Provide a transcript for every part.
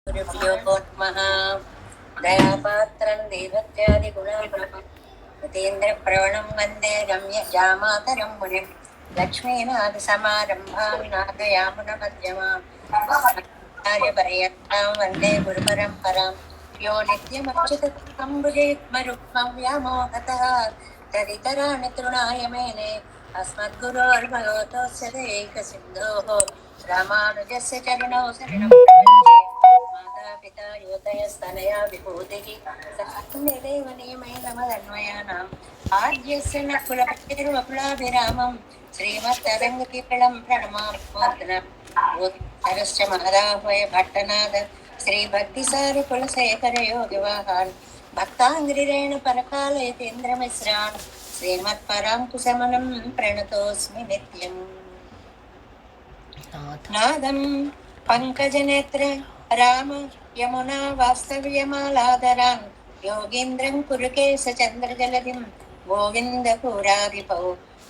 गुरुभ्यो नमः। दयापात्रं देवत्यादिगुणाप्रवणं वन्दे रम्यजामातरं मुनिं लक्ष्मीनाथसमारम्भां नाथयामुनमध्यमाम् आचार्यपर्यन्तां वन्दे गुरुपरम्परां यो नित्यमच्युतम्बुजयुग्मरुक्मं व्यामोहतः तदितराणि तृणाय मेने अस्मद्गुरोर्भगवतोऽस्य दैकसिन्धोः रामानुजस्य चरणौ शरणं प्रपद्ये। मातापिता युवतयस्तनया विभूतिः सखन्यदेव नियमेन मदन्वयानाम् आद्यस्य न कुलपतिर्वकुलाभिरामं श्रीमत्तरङ्गकीर्णं प्रणमामोदनश्च महदाह्वय भट्टनाद श्रीभक्तिसारकुलशेखर योगिवाहान् भक्ताङ्ग्रिरेण परकालयतीन्द्रमिश्रान् श्रीमत्पराङ्कुशमनं प्रणतोऽस्मि नित्यम्। नादं पंकजनेत्र राम यमुना वास्तव्यमालादरान् योगीन्द्रं कुरुकेश चन्द्रजलधिं गोविन्दपुराधिपौ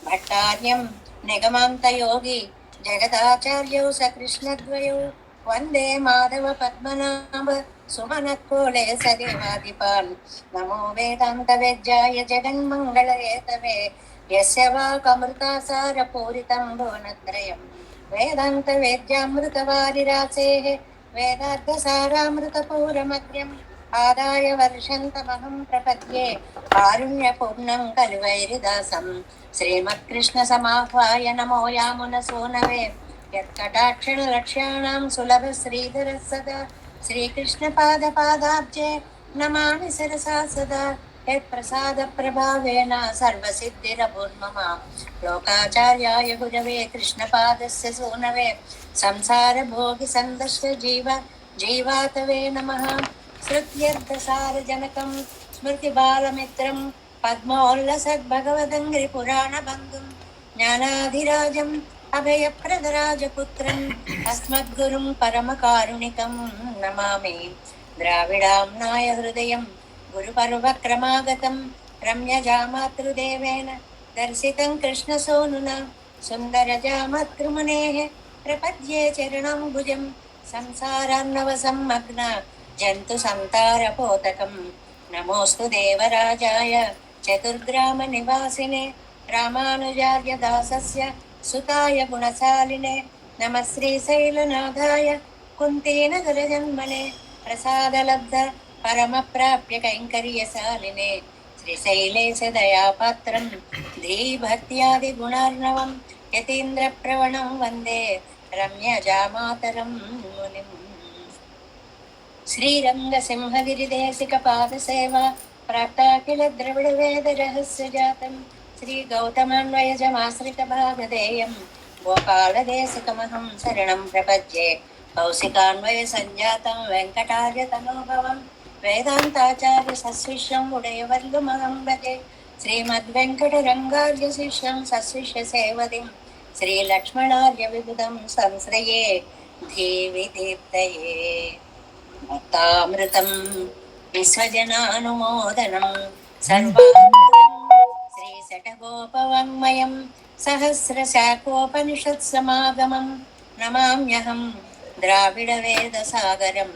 भट्टार्यं निगमान्तयोगी जगदाचार्यौ सकृष्णद्वयौ वन्दे माधव पद्मनाभ सुमनत्कोले सदेवाधिपान् नमो वेदान्तवेद्याय जगन्मङ्गलहेतवे यस्य वाकमृतासारपूरितं भुवनत्रयम् वेदांत वेद्यामृतवारिरासेः वेदार्थसारामृतपूरमग्र्यम् आदाय वर्षन्तमहं प्रपद्ये कारुण्यपूर्णं कलिवैरिदासं श्रीमत्कृष्णसमाह्वाय नमो यामुनसूनवे यत्कटाक्षणलक्ष्याणां सुलभश्रीधरः सदा श्रीकृष्णपादपादाब्जे नमामि शिरसा सदा यत्प्रसादप्रभावेन सर्वसिद्धिरभून्मम लोकाचार्याय गुरवे कृष्णपादस्य सूनवे संसारभोगिसन्दस्य जीवातवे नमः। श्रुत्यर्थसारजनकं स्मृतिबालमित्रं पद्मोल्लसद्भगवदङ्घ्रिपुराणबन्धुं ज्ञानाधिराजम् अभयप्रदराजपुत्रम् अस्मद्गुरुं परमकारुणिकं नमामि। द्राविडाम्नाय हृदयं गुरुपर्वक्रमागतं रम्यजामातृदेवेन दर्शितं कृष्णसूनुना सुन्दरजामतृमुनेः प्रपद्ये चरणं भुजं संसारार्णवसम्मग्न जन्तुसन्तारपोतकं नमोऽस्तु देवराजाय चतुर्ग्रामनिवासिने रामानुजार्यदासस्य सुताय गुणशालिने नमः श्रीशैलनाथाय कुन्तीनगरजन्मने प्रसादलब्ध परमप्राप्य कैङ्कर्यशालिने श्रीशैलेश दयापात्रं धीभक्त्यादिगुणार्णवं यतीन्द्रप्रवणं वन्दे रम्यजामातरं मुनिम्। श्रीरङ्गसिंहगिरिदेशिकपादसेवा प्राप्ताखिल द्रविडवेदरहस्यजातं श्रीगौतमान्वयजमाश्रितभागधेयं गोपालदेशिकमहं शरणं प्रपद्ये कौशिकान्वयसञ्जातं वेङ्कटार्यतनोभवं वेदान्ताचार्य सशिष्यं उडयवर्गमहं भजे श्रीमद्वेङ्कटरङ्गार्य शिष्यं सशिष्यसेवदिं श्रीलक्ष्मणार्य विबुधं संश्रये धीविदीप्तये भक्तामृतं विश्वजनानुमोदनं सर्वामृतं श्रीशठगोपवाङ्मयं सहस्रशाखोपनिषत्समागमं नमाम्यहं द्राविडवेदसागरं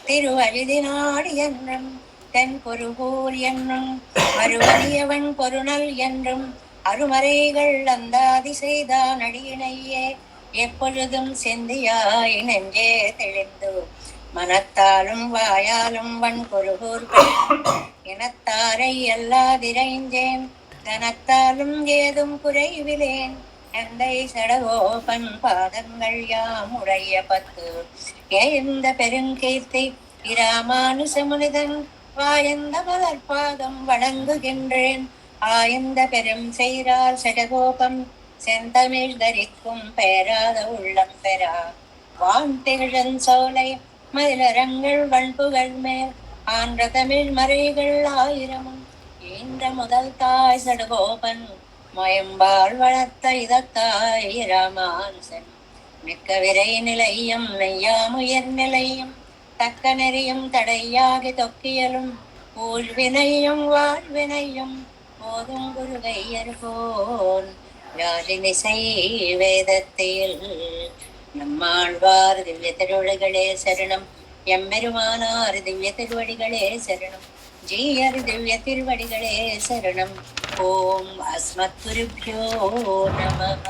तिरुवழிதினாடி என்றும் தென்குருகூர் என்னும் மறுவலியவன் பொருணல் என்றும் அருமறைகள் அந்தாதி செய்தான் அடியினையே எப்பொழுதும் செந்தியாய் நெஞ்சே தெளிந்து மனத்தாலும் வாயாலும் வன்குருகூர் இனத்தாரை எல்லாதிரைஞ்சேன் தனத்தாலும் ஏதும் குறைவிலேன் எந்தை சடகோபன் பாதங்கள் யாம் உடைய பத்து ஏந்த பெருங்கீர்த்தி இராமானுசமுனிதன் வாயந்த மலர்பாதம் வணங்குகின்றேன் ஆயந்த பெரும் செய்தார் சடகோபம் செந்தமிழ் தரிக்கும் பெயராத உள்ளம் பெறா வான் திகழன் சோலை மயிலரங்கள் வன்புகள் மேல் ஆன்ற தமிழ் மறைகள் ஆயிரமும் ஈன்ற முதல் தாய் சடகோபன் மயம்பால் வளர்த்த இதத்தாய் ராமானுசன் மிக்க விரை நிலையும் மெய்யாமுயர் நிலையும் தக்க நெறியும் தடையாகி தொக்கியலும் ஊழ்வினையும் வாழ்வினையும் போதும் குருகையர் போல் யாழினிசை வேதத்தில் நம்மாழ்வார் திவ்ய திருளகளே சரணம் எம்பெருமானார் திவ்ய திருவடிகளே சரணம். ஜீயர் திவ்ய திருவடிகளே சரணம். ఓం అస్మద్గురుభ్యో నమః.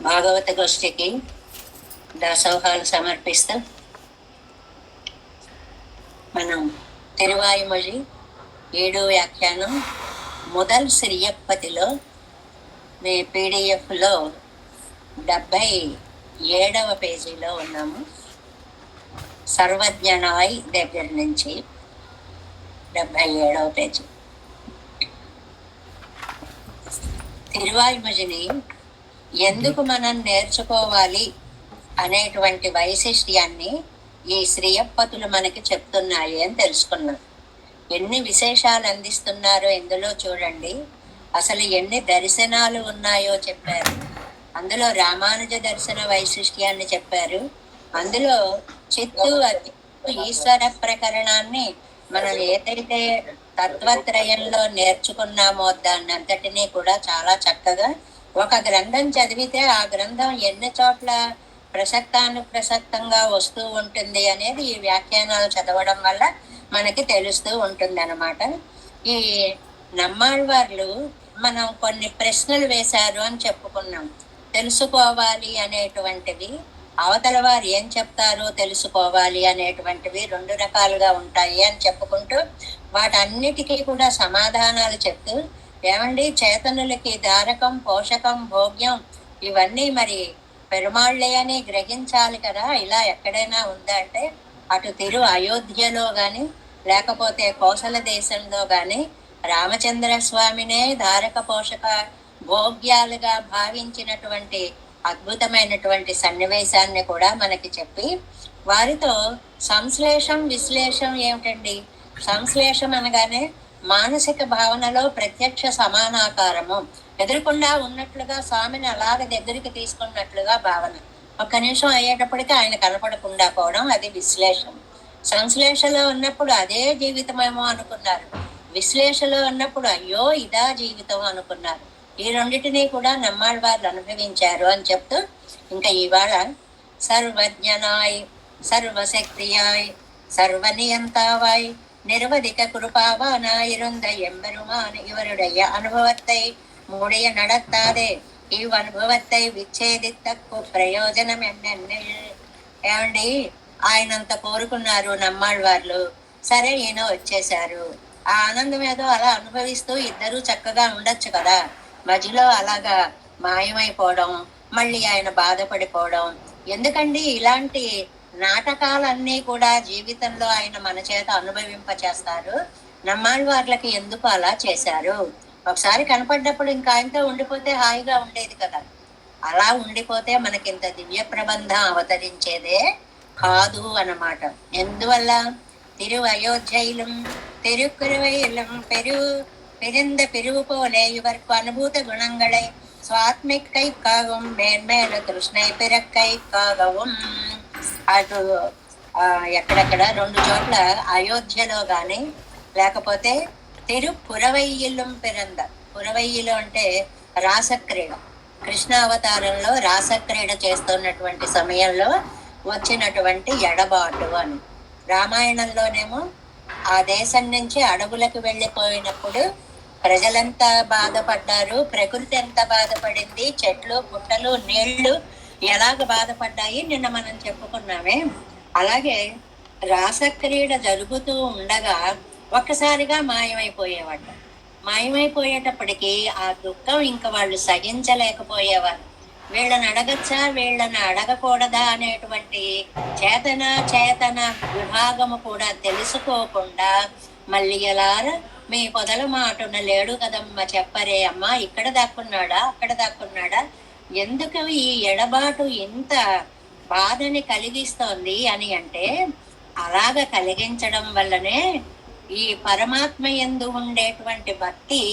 భాగవత గోష్ఠికి దాసోహాలు సమర్పిస్తూ మనం తిరువాయుమొഴി 7వ వ్యాఖ్యానం మొదల్ శ్రీయప్పతిలో మీ పీడిఎఫ్లో 77వ పేజీలో ఉన్నాము. సర్వజ్ఞనాయ్ దగ్గర నుంచి 77వ పేజీ. తిరువాయుమొഴിని ఎందుకు మనం నేర్చుకోవాలి అనేటువంటి వైశిష్ట్యాన్ని ఈ శ్రీయప్పతులు మనకి చెప్తున్నాయి అని తెలుసుకున్నాం. ఎన్ని విశేషాలు అందిస్తున్నారో ఇందులో చూడండి. అసలు ఎన్ని దర్శనాలు ఉన్నాయో చెప్పారు. అందులో రామానుజ దర్శన వైశిష్ట్యాన్ని చెప్పారు. అందులో చిత్తు ఈశ్వర ప్రకరణాన్ని మనం ఏదైతే తత్వత్రయంలో నేర్చుకున్నామో దాన్ని అంతటినీ కూడా చాలా చక్కగా ఒక గ్రంథం చదివితే ఆ గ్రంథం ఎన్ని చోట్ల ప్రసక్తంగా వస్తూ ఉంటుంది అనేది ఈ వ్యాఖ్యానాలు చదవడం వల్ల మనకి తెలుస్తూ ఉంటుంది అన్నమాట. ఈ నమ్మాళ్వార్లు మనం కొన్ని ప్రశ్నలు వేశారు అని చెప్పుకున్నాం. తెలుసుకోవాలి అనేటువంటివి, అవతల వారు ఏం చెప్తారో తెలుసుకోవాలి అనేటువంటివి 2 రకాలుగా ఉంటాయి అని చెప్పుకుంటూ వాటన్నిటికీ కూడా సమాధానాలు చెప్తూ, ఏమండి చేతనులకి దారకం, పోషకం, భోగ్యం ఇవన్నీ మరి పెరుమాళ్లే అని గ్రహించాలి కదా. ఇలా ఎక్కడైనా ఉందా అంటే అటు తిరు అయోధ్యలో గాని లేకపోతే కోసల దేశంలో గాని రామచంద్ర స్వామినే ధారక పోషక భోగ్యాలుగా భావించినటువంటి అద్భుతమైనటువంటి సన్నివేశాన్ని కూడా మనకి చెప్పి వారితో సంశ్లేషం విశ్లేషం ఏమిటండి? సంశ్లేషం అనగానే మానసిక భావనలో ప్రత్యక్ష సమానాకారము, ఎదురుకుండా ఉన్నట్లుగా స్వామిని అలాగ దగ్గరికి తీసుకున్నట్లుగా భావన. ఒక్క నిమిషం అయ్యేటప్పటికీ ఆయన కనపడకుండా పోవడం, అది విశ్లేషం. సంశ్లేషలో ఉన్నప్పుడు అదే జీవితమేమో అనుకున్నారు, విశ్లేషలో ఉన్నప్పుడు అయ్యో ఇదా జీవితం అనుకున్నారు. ఈ రెండింటినీ కూడా నమ్మాళ్వార్లు అనుభవించారు అని చెప్తూ ఇంకా ఇవాళ సర్వజ్ఞనాయ్, సర్వశక్తియాయ్, సర్వనియంతావాయ్, நிர்வதிக்க குருபாவானாயிருந்த எம்பெருமான் இவருடைய அனுபவத்தை மூடைய நடத்தாதே இவ் అనుభవத்தை విచ్ఛేదిత్తకు ప్రయోజనం ఎన్నెన్నిల్. ఏమండి ఆయనంత కోరుకున్నారు నమ్మాళ్వార్లు, సరే ఈయన వచ్చేశారు. ఆ ఆనందం ఏదో అలా అనుభవిస్తూ ఇద్దరూ చక్కగా ఉండొచ్చు కదా. మధ్యలో అలాగా మాయమైపోవడం, మళ్ళీ ఆయన బాధపడిపోవడం ఎందుకండి? ఇలాంటి నాటకాలన్నీ కూడా జీవితంలో ఆయన మన చేత అనుభవింప చేస్తారు. నమ్మాళ్వార్లకి ఎందుకు అలా చేశారు? ఒకసారి కనపడ్డప్పుడు ఇంకా ఆయనతో ఉండిపోతే హాయిగా ఉండేది కదా. అలా ఉండిపోతే మనకి ఇంత దివ్య ప్రబంధం అవతరించేదే కాదు అన్నమాట. ఎందువల్ల? తిరు అయోధ్యయిலும் திருக்குறுவையிலும் பிரிந்த பிரிவு போலே இவர்க்கு அனுபூத குணங்களை சுவாத்மிக்கைக்காகவும் மேன்மேல கிருஷ்ணை பிறக்கைக்காகவும். అటు ఎక్కడెక్కడ 2 చోట్ల అయోధ్యలో గాని లేకపోతే తిరుపురవయ్యిలం పిరంద. పురవయ్యిలు అంటే రాసక్రీడ, కృష్ణ అవతారంలో రాసక్రీడ చేస్తున్నటువంటి సమయంలో వచ్చినటువంటి ఎడబాటు అని. రామాయణంలోనేమో ఆ దేశం నుంచి అడవులకు వెళ్ళిపోయినప్పుడు ప్రజలంతా బాధపడ్డారు, ప్రకృతి ఎంత బాధపడింది, చెట్లు పుట్టలు నీళ్లు ఎలాగ బాధపడ్డాయి నిన్న మనం చెప్పుకున్నామే. అలాగే రాసక్రీడ జరుగుతూ ఉండగా ఒక్కసారిగా మాయమైపోయేవాడు. మాయమైపోయేటప్పటికీ ఆ దుఃఖం ఇంకా వాళ్ళు సహించలేకపోయేవారు. వీళ్ళని అడగచ్చా వీళ్ళని అడగకూడదా అనేటువంటి చేతన విభాగము కూడా తెలుసుకోకుండా మళ్ళీ ఎలారా మీ పొదల మాటున లేడు కదమ్మా చెప్పరే అమ్మా, ఇక్కడ దాక్కున్నాడా అక్కడ దాక్కున్నాడా, ఎందుకు ఈ ఎడబాటు ఇంత బాధని కలిగిస్తోంది అని అంటే అలాగ కలిగించడం వల్లనే ఈ పరమాత్మ యందు ఉండేటువంటి భక్తి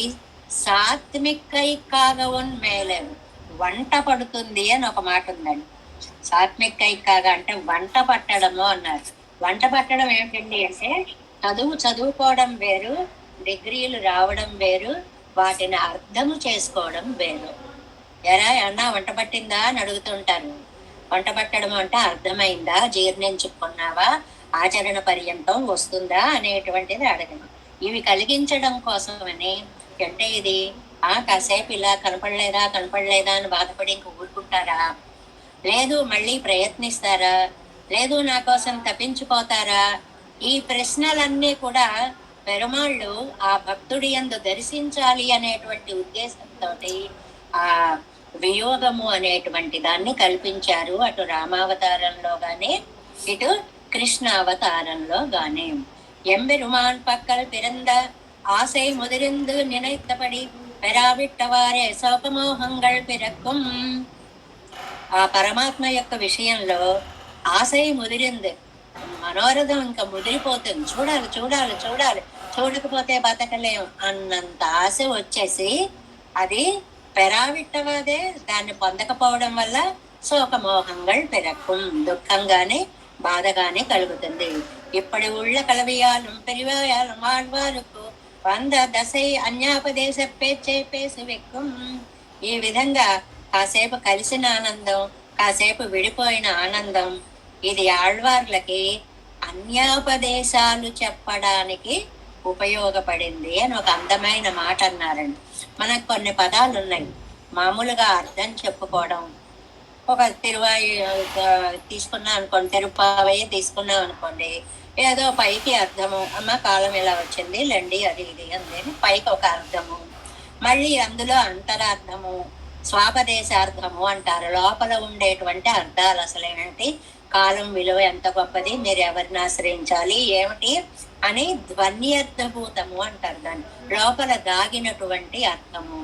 సాత్మికైకాగవన్ మేలేవు వంట పడుతుంది అని ఒక మాట ఉందండి. సాత్మికైకాగా అంటే వంట పట్టడము అన్నారు. వంట పట్టడం ఏమిటండి అంటే చదువుకోవడం వేరు, డిగ్రీలు రావడం వేరు, వాటిని అర్థము చేసుకోవడం వేరు. ఎరా అన్నా వంట పట్టిందా అని అడుగుతుంటారు. వంట పట్టడం అంటే అర్థమైందా, జీర్ణించుకున్నావా, ఆచరణ పర్యంతం వస్తుందా అనేటువంటిది అడగను. ఇవి కలిగించడం కోసమని అంటే ఇది కాసేపు ఇలా కనపడలేదా అని బాధపడి ఇంక ఊరుకుంటారా, లేదు మళ్ళీ ప్రయత్నిస్తారా, లేదు నా కోసం తప్పించిపోతారా? ఈ ప్రశ్నలన్నీ కూడా పెరుమాళ్ళు ఆ భక్తుడి యందు దర్శించాలి అనేటువంటి ఉద్దేశంతో ఆ వియోగము అనేటువంటి దాన్ని కల్పించారు, అటు రామావతారంలో గాని ఇటు కృష్ణ అవతారంలో గాని. ఎంబెరుమాన్ పక్కల్ పిరంద ஆசை முதிர்ந்து நினைத்தபடி பெறாவிட்டவாరే శోకమోహంగళ్ పిరక్కుం. ఆ పరమాత్మ యొక్క విషయంలో ఆశయ ముదిరింది, మనోరథం ఇంకా ముదిరిపోతుంది, చూడాలి చూడాలి చూడాలి, చూడకపోతే బతకలేం అన్నంత ఆశ వచ్చేసి అది పెరావిట్టవాదే, దాన్ని పొందకపోవడం వల్ల శోకమోహంగళ్ పిరక్కుం, దుఃఖంగానే బాధగానే కలుగుతుంది. ఇప్పటి ఉళ్ళ కలవియాலும் పెరివాయాலும் ఆళ్వారుకు వంద దశై అన్యాపదేశ పేచే పేసి వెక్కుం. ఈ విధంగా కాసేపు కలిసిన ఆనందం, కాసేపు విడిపోయిన ఆనందం, ఇది ఆళ్వార్లకి అన్యాపదేశాలు చెప్పడానికి ఉపయోగపడింది అని ఒక అందమైన మాట అన్నారండి. మనకు కొన్ని పదాలు ఉన్నాయి, మామూలుగా అర్థం చెప్పుకోవడం. ఒక తిరువాయి తీసుకున్నాం అనుకోండి, తిరుపావయ్య తీసుకున్నాం అనుకోండి, ఏదో పైకి అర్థము, అమ్మ కాలం ఇలా వచ్చింది లెండి అది ఇది అందేని పైకి ఒక అర్థము, మళ్ళీ అందులో అంతరార్థము, స్వాపదేశార్థము అంటారు. లోపల ఉండేటువంటి అర్థాలు అసలేంటి, కాలం విలువ ఎంత గొప్పది, మీరు ఎవరిని ఆశ్రయించాలి ఏమిటి అని ధ్వన్యర్థభూతము అంటారు దాన్ని, లోపల దాగినటువంటి అర్థము.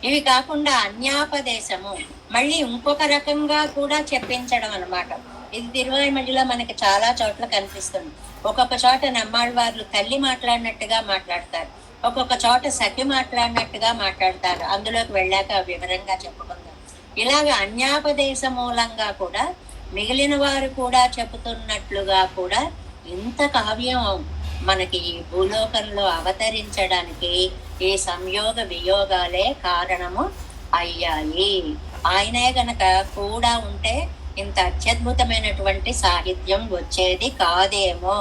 ఇవి కాకుండా అన్యాపదేశము, మళ్ళీ ఇంకొక రకంగా కూడా చెప్పించడం అన్నమాట. ఇది తిరువాయిమడిలో మనకి చాలా చోట్ల కనిపిస్తుంది. ఒక్కొక్క చోట నమ్మాళ్ళవార్లు తల్లి మాట్లాడినట్టుగా మాట్లాడతారు, ఒక్కొక్క చోట సఖి మాట్లాడినట్టుగా మాట్లాడతారు. అందులోకి వెళ్ళాక వివరంగా చెప్పుకుందాం. ఇలాగ అన్యాపదేశ మూలంగా కూడా మిగిలిన వారు కూడా చెబుతున్నట్లుగా కూడా ఇంత కావ్యం మనకి ఈ భూలోకంలో అవతరించడానికి ఈ సంయోగ వియోగాలే కారణము అయ్యాయి. ఆయనే గనక కూడా ఉంటే ఇంత అత్యద్భుతమైనటువంటి సాహిత్యం వచ్చేది కాదేమో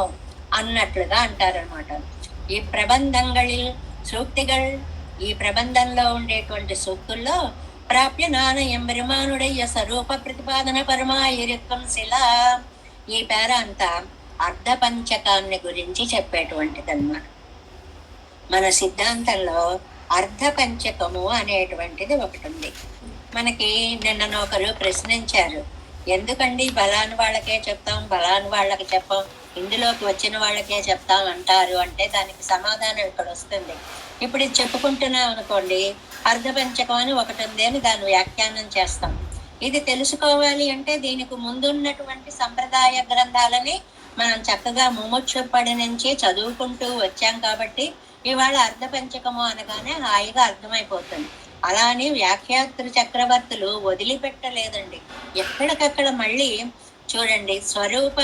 అన్నట్లుగా అంటారనమాట. ఈ ప్రబంధంగళిల్ సూక్తిகள், ఈ ప్రబంధంలో ఉండేటువంటి సూక్తుల్లో ప్రాప్య నాణయం పెరుమానుడయ్య స్వరూప ప్రతిపాదన పరమాయిరిత్వం శిలా, ఈ పేర అంతా అర్ధ పంచకాన్ని గురించి చెప్పేటువంటిది అన్నమాట. మన సిద్ధాంతంలో అర్ధ పంచకము అనేటువంటిది ఒకటి ఉంది. మనకి నిన్న ఒకరు ప్రశ్నించారు, ఎందుకండి బలాని వాళ్ళకే చెప్తాం, బలాని వాళ్ళకి చెప్పాం, ఇందులోకి వచ్చిన వాళ్ళకే చెప్తాం అంటారు అంటే దానికి సమాధానం ఇక్కడ వస్తుంది. ఇప్పుడు ఇది చెప్పుకుంటున్నాం అనుకోండి, అర్ధపంచకం అని ఒకటి ఉంది అని దాన్ని వ్యాఖ్యానం చేస్తాం. ఇది తెలుసుకోవాలి అంటే దీనికి ముందున్నటువంటి సంప్రదాయ గ్రంథాలని మనం చక్కగా ముముక్షుపడి నుంచి చదువుకుంటూ వచ్చాం కాబట్టి ఇవాళ అర్ధపంచకము అనగానే హాయిగా అర్థమైపోతుంది. అలా అని వ్యాఖ్యాతృ చక్రవర్తులు వదిలిపెట్టలేదండి, ఎక్కడికక్కడ మళ్ళీ చూడండి, స్వరూప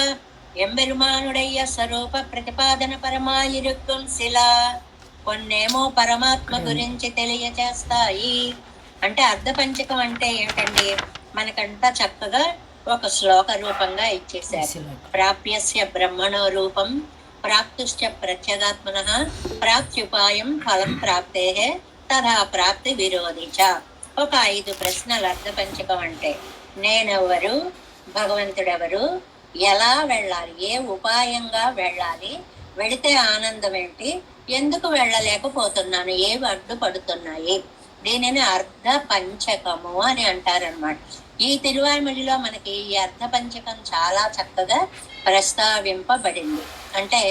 ఎంబెరుమానుడయ్య స్వరూప ప్రతిపాదన పరమాయిరుత్వం శిలా, కొన్నేమో పరమాత్మ గురించి తెలియజేస్తాయి. అంటే అర్ధపంచకం అంటే ఏంటండి, మనకంతా చక్కగా ఒక శ్లోక రూపంగా ఇచ్చేశారు. ప్రాప్యస్య బ్రహ్మణో రూపం ప్రాప్తుశ్చ ప్రత్యేగాత్మనః ప్రాప్త్యుపాయం ఫలం ప్రాప్తే తథా ప్రాప్తి విరోధిచ. ఒక 5 ప్రశ్నలు అర్ధపంచకం అంటే. నేనెవరు, భగవంతుడెవరు, ఎలా వెళ్ళాలి, ఏ ఉపాయంగా వెళ్ళాలి, వెళితే ఆనందం ఏంటి, ఎందుకు వెళ్ళలేకపోతున్నాను, ఏవి అడ్డుపడుతున్నాయి, దీనిని అర్ధ పంచకము అని అంటారనమాట. ఈ తిరువాయిమడిలో మనకి ఈ అర్ధ పంచకం చాలా చక్కగా ప్రస్తావింపబడింది. అంటే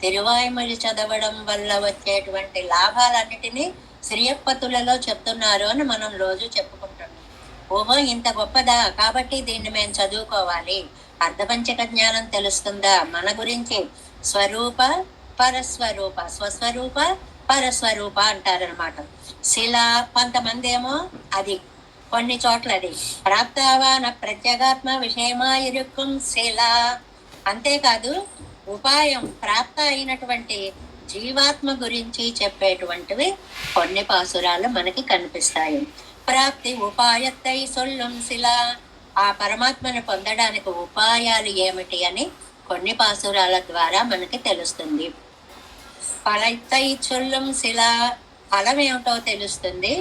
తిరువాయిమడి చదవడం వల్ల వచ్చేటువంటి లాభాలన్నిటినీ శ్రీయప్పతులలో చెప్తున్నారు అని మనం రోజు చెప్పుకుంటున్నాం. ఓహో ఇంత గొప్పదా, కాబట్టి దీన్ని మేము చదువుకోవాలి, అర్ధపంచక జ్ఞానం తెలుస్తుందా, మన గురించి స్వరూప పరస్వరూప, స్వస్వరూప పరస్వరూప అంటారనమాట. శిల కొంతమంది ఏమో అది, కొన్ని చోట్ల అది ప్రాప్తావాన ప్రత్యేగాత్మ విషయమాయిరుక్కం శిల. అంతేకాదు ఉపాయం ప్రాప్త అయినటువంటి జీవాత్మ గురించి చెప్పేటువంటివి కొన్ని పాసురాలు మనకి కనిపిస్తాయి. ప్రాప్తి ఉపాయత్తై సొల్లుం శిల, ఆ పరమాత్మను పొందడానికి ఉపాయాలు ఏమిటి అని కొన్ని పాసురాల ద్వారా మనకి తెలుస్తుంది. ఫలై చొల్లం శిలా, ఫలం ఏమిటో తెలుస్తుంది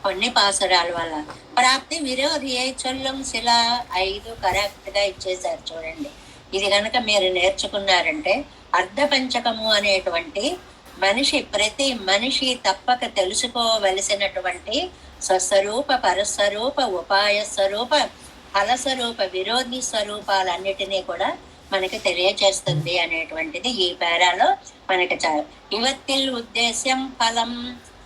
కొన్ని పాసురాల వల్ల. ప్రాప్తి విరోధి అయి చొల్లం శిలా, 5 కరెక్ట్ గా ఇచ్చేసారు చూడండి. ఇది కనుక మీరు నేర్చుకున్నారంటే అర్ధపంచకము అనేటువంటి ప్రతి మనిషి తప్పక తెలుసుకోవలసినటువంటి స్వస్వరూప, పరస్వరూప, ఉపాయ స్వరూప, ఫలస్వరూప, విరోధి స్వరూపాలన్నిటినీ కూడా మనకి తెలియచేస్తుంది అనేటువంటిది ఈ పేరాలో మనకి ఇవత్తిల్ ఉద్దేశ్యం ఫలం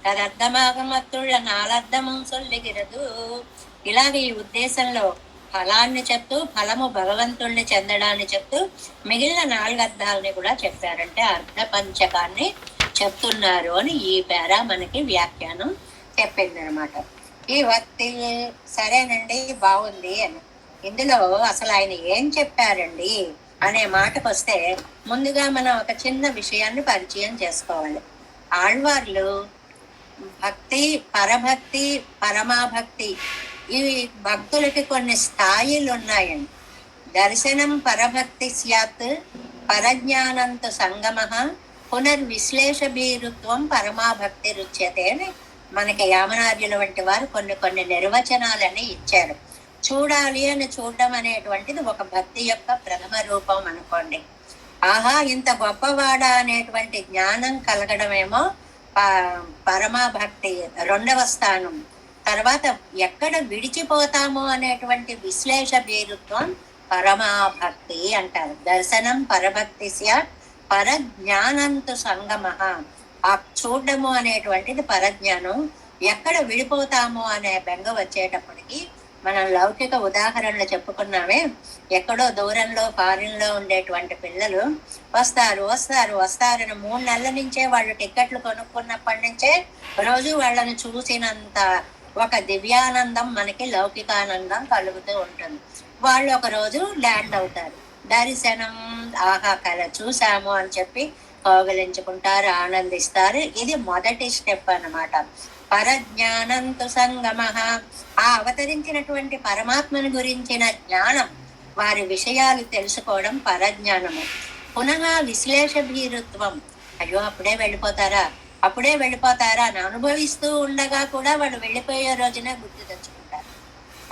తదర్థమాగమత్తుళ్ళ నాలర్థము సొల్లిగిరదు. ఇలాగ ఈ ఉద్దేశంలో ఫలాన్ని చెప్తూ, ఫలము భగవంతుణ్ణి చెందడాన్ని చెప్తూ మిగిలిన 4 అర్థాలని కూడా చెప్పారంటే అర్ధ పంచకాన్ని చెప్తున్నారు అని ఈ పేరా మనకి వ్యాఖ్యానం చెప్పింది అనమాట. ఈ వత్తి సరేనండి, బాగుంది అని. ఇందులో అసలు ఆయన ఏం చెప్పారండి అనే మాటకు వస్తే ముందుగా మనం ఒక చిన్న విషయాన్ని పరిచయం చేసుకోవాలి. ఆళ్వార్లు భక్తి, పరభక్తి, పరమాభక్తి, ఇవి భక్తులకి కొన్ని స్థాయిలు ఉన్నాయండి. దర్శనం పరభక్తి స్యాత్, పరజ్ఞానంత సంగమ, పునర్విశ్లేష భీరుత్వం పరమాభక్తి రుచ్యతే అని మనకి యామనార్యుల వంటి వారు కొన్ని నిర్వచనాలని ఇచ్చారు. చూడాలి అని చూడడం అనేటువంటిది ఒక భక్తి యొక్క ప్రథమ రూపం అనుకోండి. ఆహా, ఇంత గొప్పవాడా అనేటువంటి జ్ఞానం కలగడమేమో పరమాభక్తి 2వ స్థానం. తర్వాత ఎక్కడ విడిచిపోతాము అనేటువంటి విశ్లేష భీరుత్వం పరమాభక్తి అంటారు. దర్శనం పరభక్తి స్యాత్, పరజ్ఞానంతు సంగమ, ఆ చూడము అనేటువంటిది పరజ్ఞానం. ఎక్కడ విడిపోతాము అనే బెంగ వచ్చేటప్పటికి మనం లౌకిక ఉదాహరణలు చెప్పుకున్నామే. ఎక్కడో దూరంలో ఫారిన్ లో ఉండేటువంటి పిల్లలు వస్తారు వస్తారు వస్తారని 3 నెలల నుంచే వాళ్ళు టికెట్లు కొనుక్కున్నప్పటి నుంచే రోజు వాళ్ళని చూసినంత ఒక దివ్యానందం మనకి లౌకికానందం కలుగుతూ ఉంటుంది. వాళ్ళు ఒక రోజు ల్యాండ్ అవుతారు. దర్శనం, ఆహా కళ చూసాము అని చెప్పి కౌగలించుకుంటారు, ఆనందిస్తారు. ఇది మొదటి స్టెప్ అన్నమాట. పరజ్ఞానంతు సంగమ, ఆ అవతరించినటువంటి పరమాత్మను గురించిన జ్ఞానం, వారి విషయాలు తెలుసుకోవడం పరజ్ఞానము. పునః విశ్లేష భీరుత్వం, అయ్యో అప్పుడే వెళ్ళిపోతారా అని అనుభవిస్తూ ఉండగా కూడా వాళ్ళు వెళ్ళిపోయే రోజునే గుర్తు తెచ్చుకుంటారు.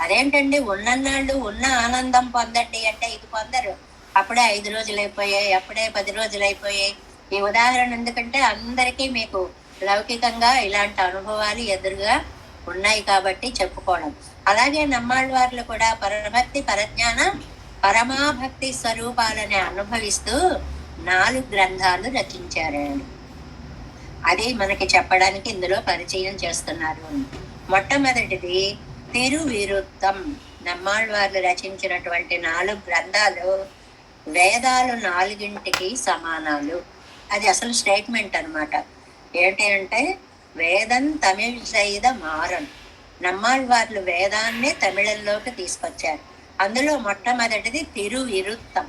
అదేంటండి, ఉన్నన్నాళ్ళు ఉన్న ఆనందం పొందండి అంటే ఇది పొందరు. అప్పుడే 5 రోజులు అయిపోయాయి, అప్పుడే 10 రోజులు అయిపోయాయి. ఈ ఉదాహరణ ఎందుకంటే అందరికీ మీకు లౌకికంగా ఇలాంటి అనుభవాలు ఎదురుగా ఉన్నాయి కాబట్టి చెప్పుకోవడం. అలాగే నమ్మాళ్ళవార్లు కూడా పరభక్తి, పరజ్ఞాన, పరమాభక్తి స్వరూపాలని అనుభవిస్తూ 4 గ్రంథాలు రచించారండి. అది మనకి చెప్పడానికి ఇందులో పరిచయం చేస్తున్నారు. మొట్టమొదటిది తిరువిరుత్తం. నమ్మాళ్ళవార్లు రచించినటువంటి 4 గ్రంథాలు వేదాలు 4కి సమానాలు. అది అసలు స్టేట్మెంట్ అనమాట. ఏంటి అంటే వేదం తమిళ్ సైద మారన్. నమ్మాళ్ళవార్లు వేదాన్ని తమిళంలోకి తీసుకొచ్చారు. అందులో మొట్టమొదటిది తిరువిరుత్తం.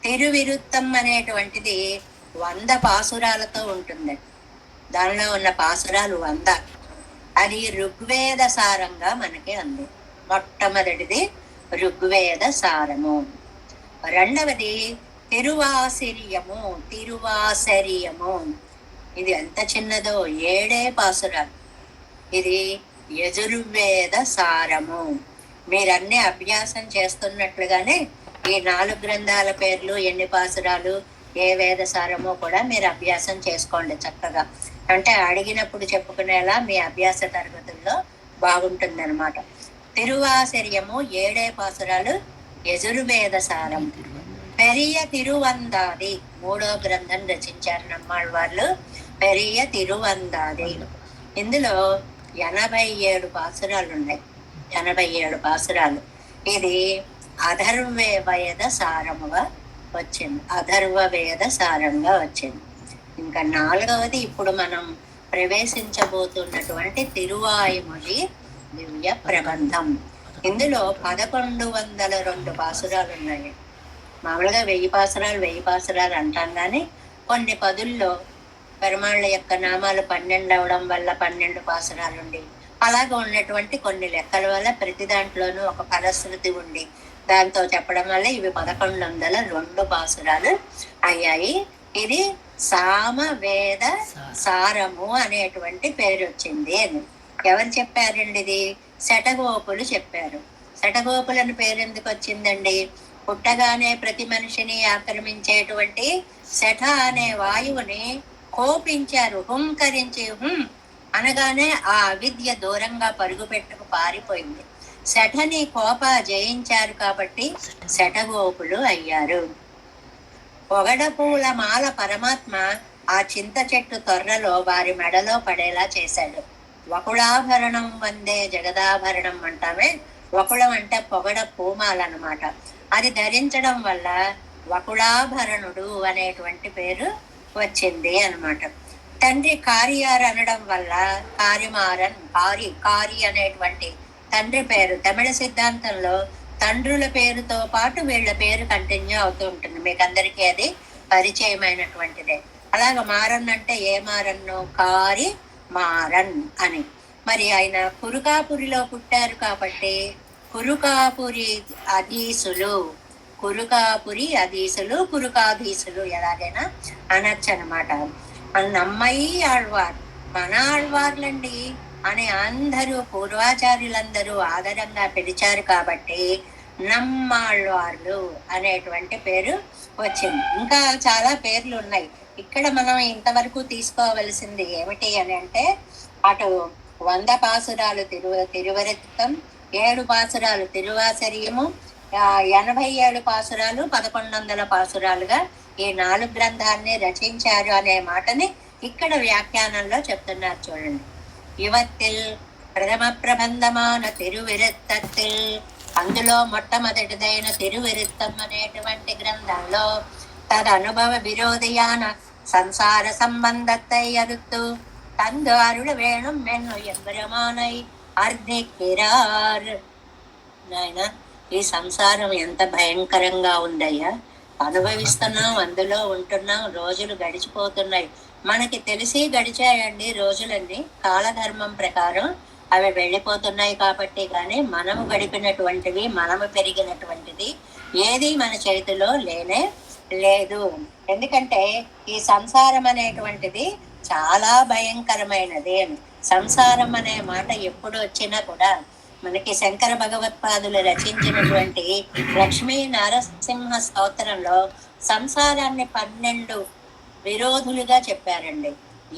తిరువిరుత్తం అనేటువంటిది 100 పాసురాలతో ఉంటుంది. దానిలో ఉన్న పాసురాలు 100. అది ఋగ్వేద సారంగా మనకి అంది. మొట్టమొదటిది ఋగ్వేద సారము. రెండవది తిరువాసిరియము. ఇది ఎంత చిన్నదో, 7 పాసురాలు. ఇది యజుర్వేద సారము. మీరన్నీ అభ్యాసం చేస్తున్నట్లుగానే ఈ 4 గ్రంథాల పేర్లు, ఎన్ని పాసురాలు, ఏ వేద సారమో కూడా మీరు అభ్యాసం చేసుకోండి చక్కగా. అంటే అడిగినప్పుడు చెప్పుకునేలా మీ అభ్యాస తరగతుల్లో బాగుంటుంది అనమాట. తిరువాసిరియము 7 పాసురాలు, యజుర్వేద సారం. పెరియ తిరువందాది 3వ గ్రంథం రచించారు నమ్మాళ్ళవార్లు. పెరియ తిరువందాది. ఇందులో 87 పాసురాలు ఉన్నాయి. 87 పాసురాలు. ఇది అథర్వవేద సారముగా వచ్చింది. అథర్వవేద సారంగా వచ్చింది. ఇంకా 4వది ఇప్పుడు మనం ప్రవేశించబోతున్నటువంటి తిరువాయుమొഴി దివ్య ప్రబంధం. ఇందులో 1102 పాసురాలు ఉన్నాయి. మామూలుగా 1000 పాసురాలు అంటాం కానీ కొన్ని పదుల్లో పెరుమాళ్ళ యొక్క నామాలు 12 అవడం వల్ల 12 పాసురాలు ఉండి, అలాగ ఉన్నటువంటి కొన్ని లెక్కల వల్ల ప్రతి దాంట్లోనూ ఒక ఫలశ్రుతి ఉండి దాంతో చెప్పడం వల్ల ఇవి 1102 పాసురాలు అయ్యాయి. ఇది సామవేద సారము అనేటువంటి పేరు వచ్చింది అని ఎవరు చెప్పారండి? ఇది శటగోపులు చెప్పారు. శటగోపులని పేరు ఎందుకు వచ్చిందండి? పుట్టగానే ప్రతి మనిషిని ఆక్రమించేటువంటి శఠ అనే వాయువుని కోపించారు. హుంకరించి అనగానే ఆ అవిద్య దూరంగా పరుగుపెట్టుకు పారిపోయింది. శఠని కోప జయించారు కాబట్టి శఠగోపులు అయ్యారు. పొగడపూల మాల పరమాత్మ ఆ చింత చెట్టు తొర్రలో వారి మెడలో పడేలా చేశాడు. వకుళాభరణం వందే జగదాభరణం అంటామే. వకుళం అంటే పొగడ పూమాల అన్నమాట. అది ధరించడం వల్ల వకుళాభరణుడు అనేటువంటి పేరు వచ్చింది అన్నమాట. తండ్రి కారియార్ అనడం వల్ల కారిమారన్ కారి అనేటువంటి తండ్రి పేరు. తమిళ సిద్ధాంతంలో తండ్రుల పేరుతో పాటు వీళ్ళ పేరు కంటిన్యూ అవుతూ ఉంటుంది. మీకు అందరికీ అది పరిచయమైనటువంటిదే. అలాగ మారన్ అంటే ఏ మారన్ను? కారి మారన్ అని. మరి ఆయన కురుకాపురిలో పుట్టారు కాబట్టి కురుకాపురి అధీసులు, కురుకాపురి అధీసులు, కురుకాధీసులు ఎలాగైనా అనొచ్చు అనమాట. నమ్మయి ఆళ్వార్, మన ఆళ్వార్లండి అని అందరూ పూర్వాచార్యులందరూ ఆదరంగా పిలిచారు కాబట్టి నమ్మాళ్వార్లు అనేటువంటి పేరు వచ్చింది. ఇంకా చాలా పేర్లు ఉన్నాయి. ఇక్కడ మనం ఇంతవరకు తీసుకోవలసింది ఏమిటి అని అంటే, అటు 100 పాసురాలు తిరువరిత్తం, 7 పాసురాలు తిరువాసరియము, 87 పాసురాలు 1100 పాసురాలుగా ఈ 4 గ్రంథాన్ని రచించారు అనే మాటని ఇక్కడ వ్యాఖ్యానంలో చెప్తున్నారు. చూడండి. యువత్తిల్ ప్రథమ ప్రబంధమాన తిరువిరుత్తత్తిల్, అందులో మొట్టమొదటిదైన తిరువిరుత్తం అనేటువంటి గ్రంథంలో తదనుభవ విరోధియాన సంసార సంబంధத்தை అరుత్తు తందు అరుడ వేణం మెన్ను ఎంబరమానై అర్ధిక్కిరార్. నాయన, ఈ సంసారం ఎంత భయంకరంగా ఉందయ్యా. అనుభవిస్తున్నాం, అందులో ఉంటున్నాం, రోజులు గడిచిపోతున్నాయి. మనకి తెలిసి గడిచాయండి రోజులన్నీ. కాలధర్మం ప్రకారం అవి వెళ్ళిపోతున్నాయి కాబట్టి కానీ మనము గడిపినటువంటివి, మనము పెరిగినటువంటిది ఏది మన చేతిలో లేనే లేదు. ఎందుకంటే ఈ సంసారం అనేటువంటిది చాలా భయంకరమైనది. సంసారం అనే మాట ఎప్పుడు వచ్చినా కూడా మనకి శంకర భగవత్పాదులు రచించినటువంటి లక్ష్మీ నరసింహ స్తోత్రంలో సంసారాన్ని 12 విరోధులుగా చెప్పారండి.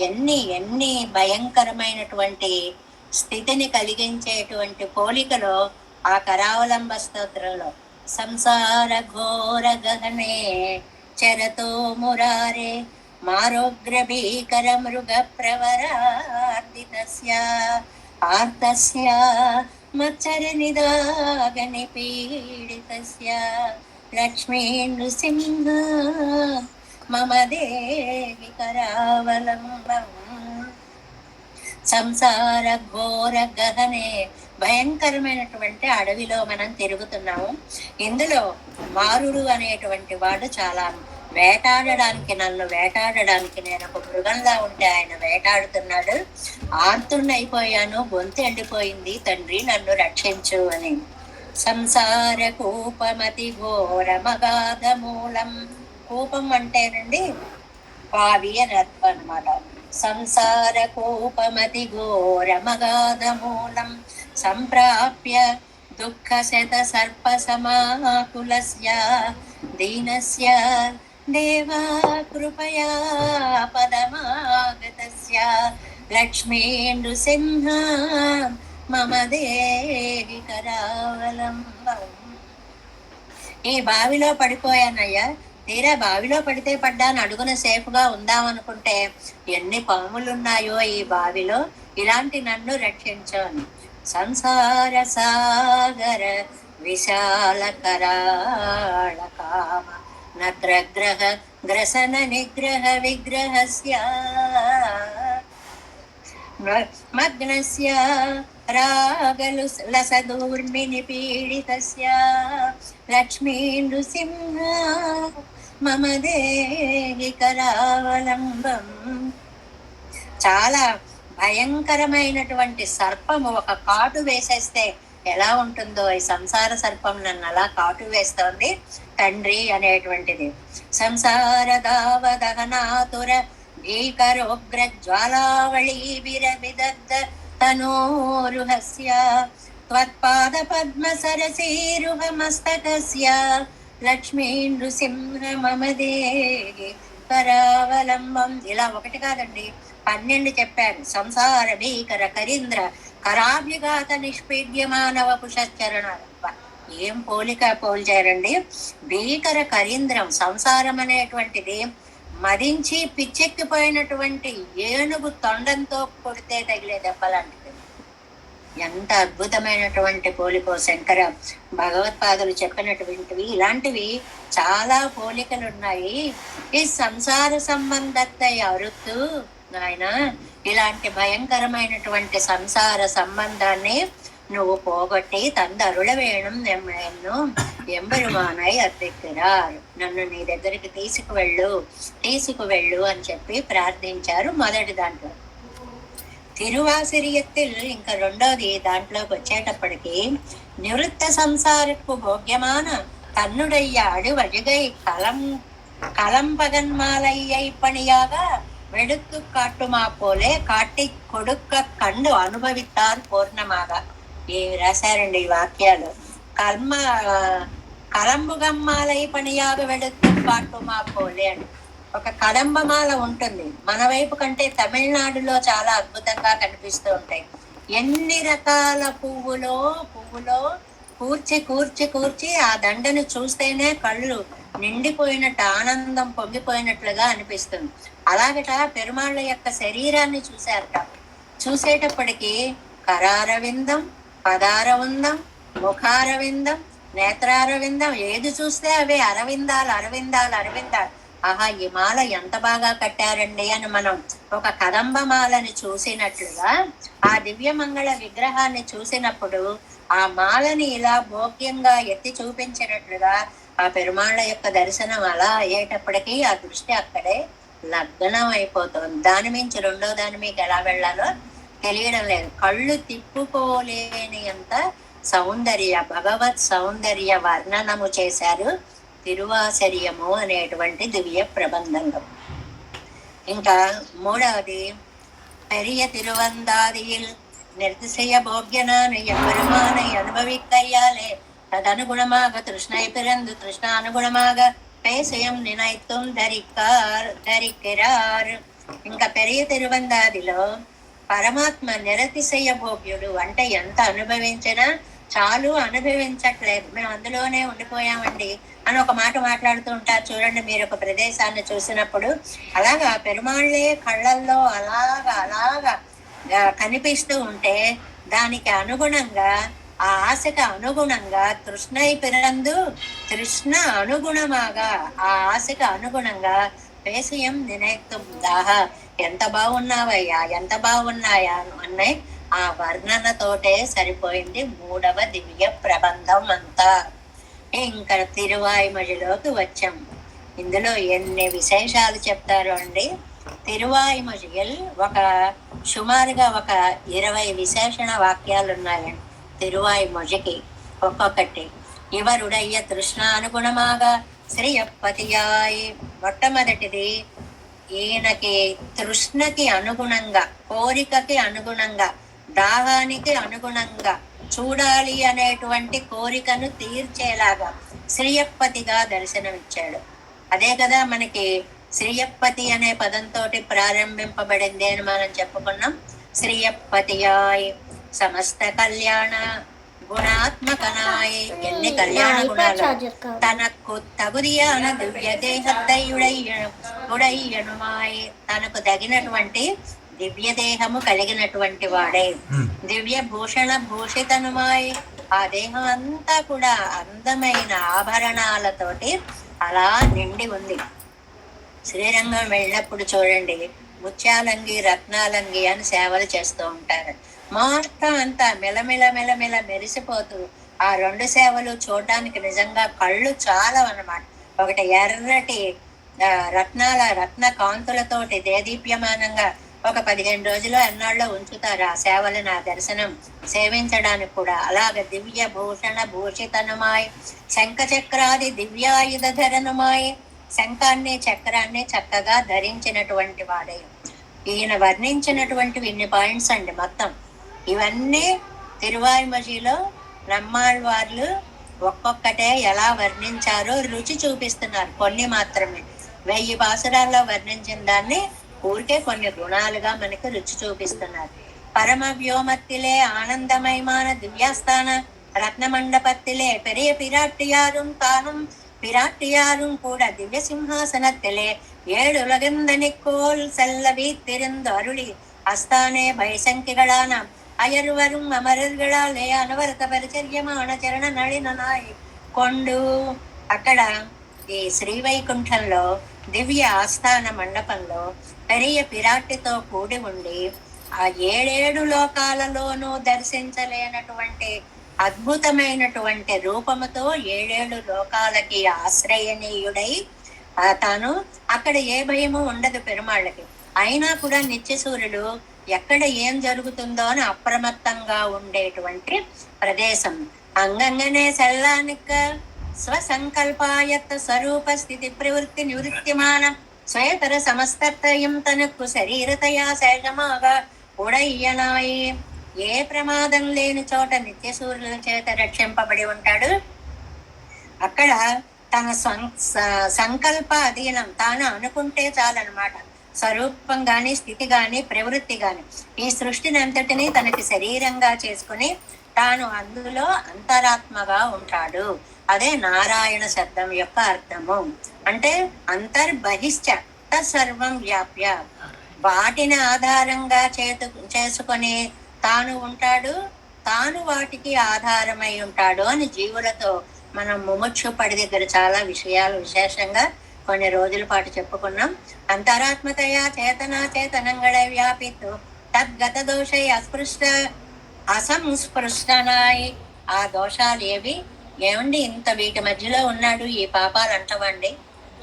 ఎన్ని భయంకరమైనటువంటి స్థితిని కలిగించేటువంటి పోలికలో ఆ కరావలంబ స్తోత్రంలో సంసార ఘోర గహనే చరతో మురారే మారోగ్ర భీకర మృగ ప్రవరార్దితస్య ఆర్తస్య మచ్చర నిదాగని పీడితస్య లక్ష్మీ నృసింహ మమ దేవి కరావలంబం. సంసార ఘోర గహనే, భయంకరమైనటువంటి అడవిలో మనం తిరుగుతున్నాము. ఇందులో మారుడు అనేటువంటి వాడు చాలా నన్ను వేటాడడానికి నేను ఒక మృగంలా ఉంటే ఆయన వేటాడుతున్నాడు. ఆర్తున్నైపోయాను, గొంతు ఎండిపోయింది, తండ్రి నన్ను రక్షించు అని. సంసార కూపమతి ఘోర మగాధ మూలం. కూపం అంటేనండి బావి అని అర్థం అనమాట. సంసార కూపమతి ఘోర మగాధ మూలం సంప్రాప్య దుఃఖ శత సర్ప సమాకులస్య దీనస్య దేవా కృపయా పదమాగతస్య లక్ష్మీ నృసింహ మమ దేవి కరావలంబం. ఈ బావిలో పడిపోయానయ్యా. తీరా బావిలో పడితే పడ్డాను, అడుగున సేఫ్గా ఉందామనుకుంటే ఎన్ని పాములున్నాయో ఈ బావిలో, ఇలాంటి నన్ను రక్షించను. సంసార సాగర విశాల కరాళ కామ నగ్రగ్రహ గ్రసన నిగ్రహ విగ్రహస్య మగ్నస్య రాగలు లసదూర్మిని పీడితస్య లక్ష్మీ నృసింహ మమ దేహి కరావలంబం. చాలా భయంకరమైనటువంటి సర్పము ఒక కాటు వేసేస్తే ఎలా ఉంటుందో ఈ సంసార సర్పం నన్ను అలా కాటు వేస్తోంది తండ్రి అనేటువంటిది. సంసార దావదహనాతుర భీకరోగ్ర జ్వాలావళీ విరవిదగ్ధ తనోరుహస్య త్వత్పాద పద్మ సరసీరుహ మస్తకస్య లక్ష్మీ నృసింహ మమ దేహి కరావలంబం. ఇలా ఒకటి కాదండి, 12 చెప్పారు. సంసార భీకర కరీంద్ర కరాభ్యుగాత నిష్పీడ్యమానవ పుషచరణాలు. ఏం పోలిక పోల్చారండి. భీకర కరీంద్రం, సంసారం అనేటువంటిది మదించి పిచ్చెక్కిపోయినటువంటి ఏనుగు తొండంతో కొడితే తగిలే దెబ్బలాంటిది. ఎంత అద్భుతమైనటువంటి పోలికో శంకర భగవత్పాదులు చెప్పినటువంటివి. ఇలాంటివి చాలా పోలికలు ఉన్నాయి. ఈ సంసార సంబంధத்தை అరుత్తు నాయన, ఇలాంటి భయంకరమైనటువంటి సంసార సంబంధాన్ని నువ్వు పోగొట్టి తందరుల వేణం ఎన్ను ఎంబెరుమానై అద్దెక్కిరారు, నన్ను నీ దగ్గరికి తీసుకువెళ్ళు అని చెప్పి ప్రార్థించారు మొదటి దాంట్లో. తిరువాసిరియత్తిల్ ఇంకా రెండోది దాంట్లోకి వచ్చేటప్పటికి నివృత్త సంసారపు భోగ్యమాన தன்னுடையாடு வழுகை கலம்பகன்மாலையை பணியாக வெடுத்து காட்டுமா போலே காட்டி கொடுக்க கண்டு అనుభవితారు పూర్ణమాగ. ఏమి రాశారండి ఈ వాక్యాలు. కలంబుగమ్మాలై పనియాగ వెడుతూ కాటుమా పోలే అని ఒక కదంబమాల ఉంటుంది. మన వైపు కంటే తమిళనాడులో చాలా అద్భుతంగా కనిపిస్తూ ఉంటాయి. ఎన్ని రకాల పువ్వులో కూర్చి ఆ దండను చూస్తేనే కళ్ళు నిండిపోయినట్టు, ఆనందం పొంగిపోయినట్లుగా అనిపిస్తుంది. అలాగట పెరుమాళ్ళ యొక్క శరీరాన్ని చూసేటప్పటికి కరారవిందం, పదారవిందం, ముఖారవిందం, నేత్రారవిందం, ఏది చూస్తే అవే అరవిందాలు. ఆహా, ఈ మాల ఎంత బాగా కట్టారండి అని మనం ఒక కదంబమాలని చూసినట్లుగా ఆ దివ్యమంగళ విగ్రహాన్ని చూసినప్పుడు ఆ మాలని ఇలా భోగ్యంగా ఎత్తి చూపించినట్లుగా ఆ పెరుమాళ్ళ యొక్క దర్శనం అలా అయ్యేటప్పటికీ ఆ దృష్టి అక్కడే లగ్నం అయిపోతుంది. దాని మించి రెండో దాని మీకు ఎలా వెళ్ళాలో తెలియడం లేదు. కళ్ళు తిప్పుకోలేని అంత భగవత్ సౌందర్య వర్ణనము చేశారు తిరువాసర్యము అనేటువంటి దివ్య ప్రబంధంలో. ఇంకా మూడవది பெரிய திருவந்தாதியில் நிர்திசய போக்கியனானை எம்பெருமானை அனுபவிக்கையாலே ததனுகுணமாக திருஷ்ணை பிறந்து திருஷ்ணானுகுணமாக பேசயம் நினைத்தும் ధరిక్కిరారు. ఇంకా పెరియ తిరువందాదిలో పరమాత్మ నిరతిశయ భోగ్యుడు అంటే ఎంత అనుభవించినా చాలు, అనుభవించట్లేదు, మేము అందులోనే ఉండిపోయామండి అని ఒక మాట మాట్లాడుతూ ఉంటారు చూడండి. మీరు ఒక ప్రదేశాన్ని చూసినప్పుడు అలాగా పెరుమాళ్ళే కళ్ళల్లో అలాగా కనిపిస్తూ ఉంటే దానికి అనుగుణంగా, ఆ ఆశకు అనుగుణంగా తృష్ణై పిరందు తృష్ణ అనుగుణమాగా, ఆ ఆశకు అనుగుణంగా పేసయం నినేక్తం దాహ, ఎంత బాగున్నావయ్యా, ఎంత బాగున్నాయా అన్నాయి. ఆ వర్ణనతోటే సరిపోయింది మూడవ దివ్య ప్రబంధం అంతా. ఇంకా తిరువాయిమొழிలోకి వచ్చాం. ఇందులో ఎన్ని విశేషాలు చెప్తారు అండి. తిరువాయిమొழியில் సుమారుగా ఒక 20 విశేషణ వాక్యాలు ఉన్నాయండి తిరువాయిమొழிకి. ఒక్కొక్కటి ఇవరుడయ్య తృష్ణ అనుగుణమాగా శ్రీయప్పతియాయి. మొట్టమొదటిది ఈయనకి తృష్ణకి అనుగుణంగా, కోరికకి అనుగుణంగా, దాహానికి అనుగుణంగా, చూడాలి అనేటువంటి కోరికను తీర్చేలాగా శ్రీయప్పతిగా దర్శనమిచ్చాడు. అదే కదా మనకి శ్రీయప్పతి అనే పదంతో ప్రారంభింపబడింది అని మనం చెప్పుకున్నాం. శ్రీయప్పతియాయ్ సమస్త కళ్యాణ గుణాత్మకనాయ్, ఎన్ని కళ్యాణ గుణాలు, తనకు తగుదియాన దివ్య దేహయుడయ్యనుమాయ్, తనకు తగినటువంటి దివ్య దేహము కలిగినటువంటి వాడే, దివ్య భూషణ భూషితనుమాయ్, ఆ దేహం అంతా కూడా అందమైన ఆభరణాలతోటి అలా నిండి ఉంది. శ్రీరంగం వెళ్ళినప్పుడు చూడండి, ముత్యాలంగి రత్నాలంగి అని సేవలు చేస్తూ ఉంటారు. మొత్తం అంతా మెలమెల మెరిసిపోతూ ఆ 2 సేవలు చూడడానికి నిజంగా కళ్ళు చాలా అన్నమాట. ఒకటి ఎర్రటి రత్న కాంతులతోటి దేదీప్యమానంగా ఒక 15 రోజులు ఎన్నాళ్ళో ఉంచుతారు ఆ సేవలను, ఆ దర్శనం సేవించడానికి కూడా. అలాగ దివ్య భూషణ భూషితనుమాయ్ శంఖ చక్రాది దివ్యాయుధ ధరనుమాయ్, శంఖాన్ని చక్రాన్ని చక్కగా ధరించినటువంటి వాడే. ఈయన వర్ణించినటువంటి ఇన్ని పాయింట్స్ అండి మొత్తం. ఇవన్నీ తిరువాయిమొழிలో నమ్మాళ్వార్లు ఒక్కొక్కటే ఎలా వర్ణించారో రుచి చూపిస్తున్నారు. కొన్ని మాత్రమే 1000 పాసురాల్లో వర్ణించిన దాన్ని ఊరికే కొన్ని గుణాలుగా మనకి రుచి చూపిస్తున్నారు. పరమ వ్యోమత్తిలే ఆనందమయమాన దివ్యాస్థాన రత్న మండపత్తిలే పెరియ పిరాట్టియారుం తానుం பிராட்டியாரும் கூட திவ்ய சிம்ஹாசனத்திலே 7 உலகந்தனிக்கோல் செல்ல வீத்திருந்து அருளி அஸ்தானே பயசங்கிகளான அயர்வரும் అమరர்களாலே అనవరత పరిచర్యమాన చరణ నళిననాయి కొండు. అక్కడ ఈ శ్రీవైకుంఠంలో దివ్య ఆస్థాన మండపంలో పెరియ పిరాటితో కూడి ఉండి ఆ 7 లోకాలలోనూ దర్శించలేనటువంటి అద్భుతమైనటువంటి రూపముతో 7 లోకాలకి ఆశ్రయనీయుడై తాను అక్కడ ఏ భయము ఉండదు పెరుమాళ్ళకి. అయినా కూడా నిత్యసూరుడు ఎక్కడ ఏం జరుగుతుందో అని అప్రమత్తంగా ఉండేటువంటి ప్రదేశం. అంగంగనే సెల్లానిక స్వసంకల్పాయత్త స్వరూప స్థితి ప్రవృత్తి నివృత్తిమాన స్వేతర సమస్తత్రయం తనకు శరీరతయా శేషమాగా ఉడయ్యనాయి. ఏ ప్రమాదం లేని చోట నిత్యసూర్యుల చేత రక్షింపబడి ఉంటాడు. అక్కడ తన సంకల్ప అధీనం, తాను అనుకుంటే చాలన్నమాట. స్వరూపం గాని, స్థితి గాని, ప్రవృత్తి గాని, ఈ సృష్టిని అంతటినీ తనకి శరీరంగా చేసుకుని తాను అందులో అంతరాత్మగా ఉంటాడు. అదే నారాయణ శబ్దం యొక్క అర్థము. అంటే అంతర్బహిశ్చ తత్సర్వం వ్యాప్య, వాటిని ఆధారంగా చేసుకొని తాను ఉంటాడు, తాను వాటికి ఆధారమై ఉంటాడు అని జీవులతో మనం ముముక్షుపడి దగ్గర చాలా విషయాలు విశేషంగా కొన్ని రోజుల పాటు చెప్పుకున్నాం. అంతరాత్మతయా చేతనా చేతనంగళ వ్యాపిత్తు తద్గత దోషై అస్పృష్ట అసంస్పృష్టనాయి. ఆ దోషాలు ఏమండి ఇంత వీటి మధ్యలో ఉన్నాడు, ఈ పాపాలు అంటవండి?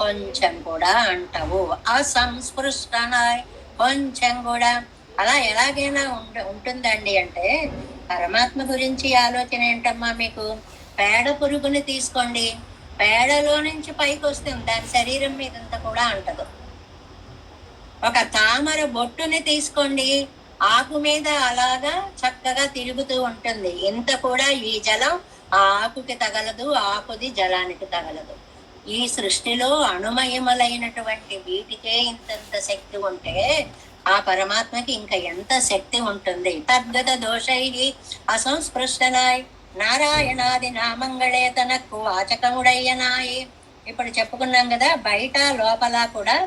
కొంచెం కూడా అంటవు. అసంస్పృష్టనాయ్, కొంచెం కూడా. అలా ఎలాగైనా ఉంటుందండి అంటే పరమాత్మ గురించి ఆలోచన ఏంటమ్మా మీకు? పేడ పురుగుని తీసుకోండి, పేడలో నుంచి పైకి వస్తుంది, దాని శరీరం మీదంతా కూడా అంటదు. ఒక తామర బొట్టుని తీసుకోండి, ఆకు మీద అలాగా చక్కగా తిరుగుతూ ఉంటుంది. ఇంత కూడా ఈ జలం ఆ ఆకుకి తగలదు, ఆకుది జలానికి తగలదు. ఈ సృష్టిలో అణుమయములైనటువంటి వీటికే ఇంతంత శక్తి ఉంటే ఆ పరమాత్మకి ఇంకా ఎంత శక్తి ఉంటుంది. తద్గత దోషై అసంస్పృష్టనాయ్ నారాయణాది నామంగళే తనకు వాచకముడయ్యనాయి. ఇప్పుడు చెప్పుకున్నాం కదా, బయట లోపల కూడా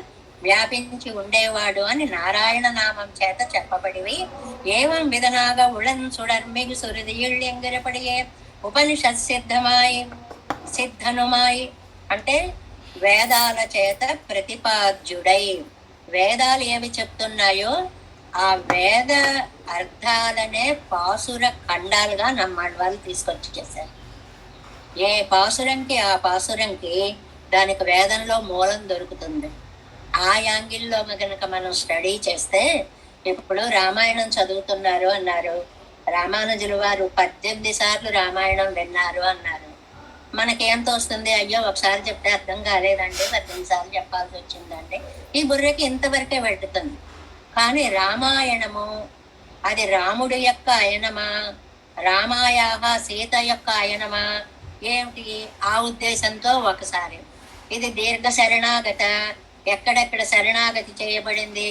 వ్యాపించి ఉండేవాడు అని నారాయణ నామం చేత చెప్పబడివి. ఏవం విధనాగా ఉళన్ సుడర్మిగు సురుదియుళ్ళెంగిరపడియే ఉపనిషత్ సిద్ధనుమాయి అంటే వేదాల చేత ప్రతిపాద్యుడై, వేదాలు ఏవి చెప్తున్నాయో ఆ వేద అర్థాలనే పాసుర ఖండాలుగా నమ్మాడు వాళ్ళు తీసుకొచ్చి చేశారు. ఏ పాసురంకి ఆ పాసురంకి దానికి వేదంలో మూలం దొరుకుతుంది. ఆ యాంగిల్లో కనుక మనం స్టడీ చేస్తే, ఇప్పుడు రామాయణం చదువుతున్నారు అన్నారు, రామానుజుల వారు 18 సార్లు రామాయణం విన్నారు అన్నారు. మనకేం తోస్తుంది? అయ్యో ఒకసారి చెప్తే అర్థం కాలేదండి, 18 సార్లు చెప్పాల్సి వచ్చిందండి. ఈ బుర్రకి ఇంతవరకే పెడుతుంది. కానీ రామాయణము అది రాముడి యొక్క అయనమా, రామాయాహ సీత యొక్క అయనమా ఏమిటి? ఆ ఉద్దేశంతో ఒకసారి. ఇది దీర్ఘ శరణాగత, ఎక్కడెక్కడ శరణాగతి చేయబడింది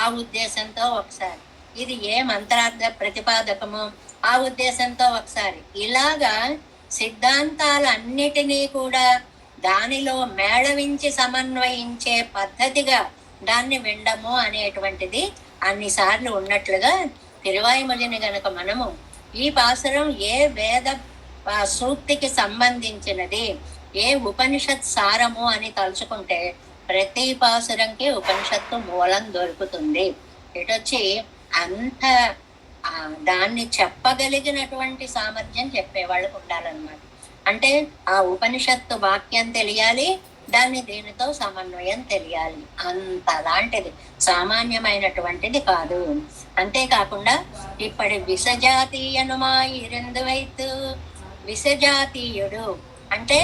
ఆ ఉద్దేశంతో ఒకసారి. ఇది ఏ మంత్రార్థ ప్రతిపాదకము ఆ ఉద్దేశంతో ఒకసారి. ఇలాగా సిద్ధాంతాలన్నిటినీ కూడా దానిలో మేళవించి సమన్వయించే పద్ధతిగా దాన్ని వినడము అనేటువంటిది అన్నిసార్లు ఉన్నట్లుగా తిరువాయిమొழிని గనక మనము ఈ పాసురం ఏ వేద సూక్తికి సంబంధించినది, ఏ ఉపనిషత్ సారము అని తలుచుకుంటే ప్రతి పాసురంకి ఉపనిషత్తు మూలం దొరుకుతుంది. ఇటొచ్చి అంత దాన్ని చెప్పగలిగినటువంటి సామర్థ్యం చెప్పేవాళ్ళకు ఉండాలన్నమాట. అంటే ఆ ఉపనిషత్తు వాక్యం తెలియాలి, దాన్ని దీనితో సమన్వయం తెలియాలి. అంతలాంటిది, సామాన్యమైనటువంటిది కాదు. అంతేకాకుండా ఇప్పటి విషజాతీయనుమా ఇరెందు వైతు, విషజాతీయుడు అంటే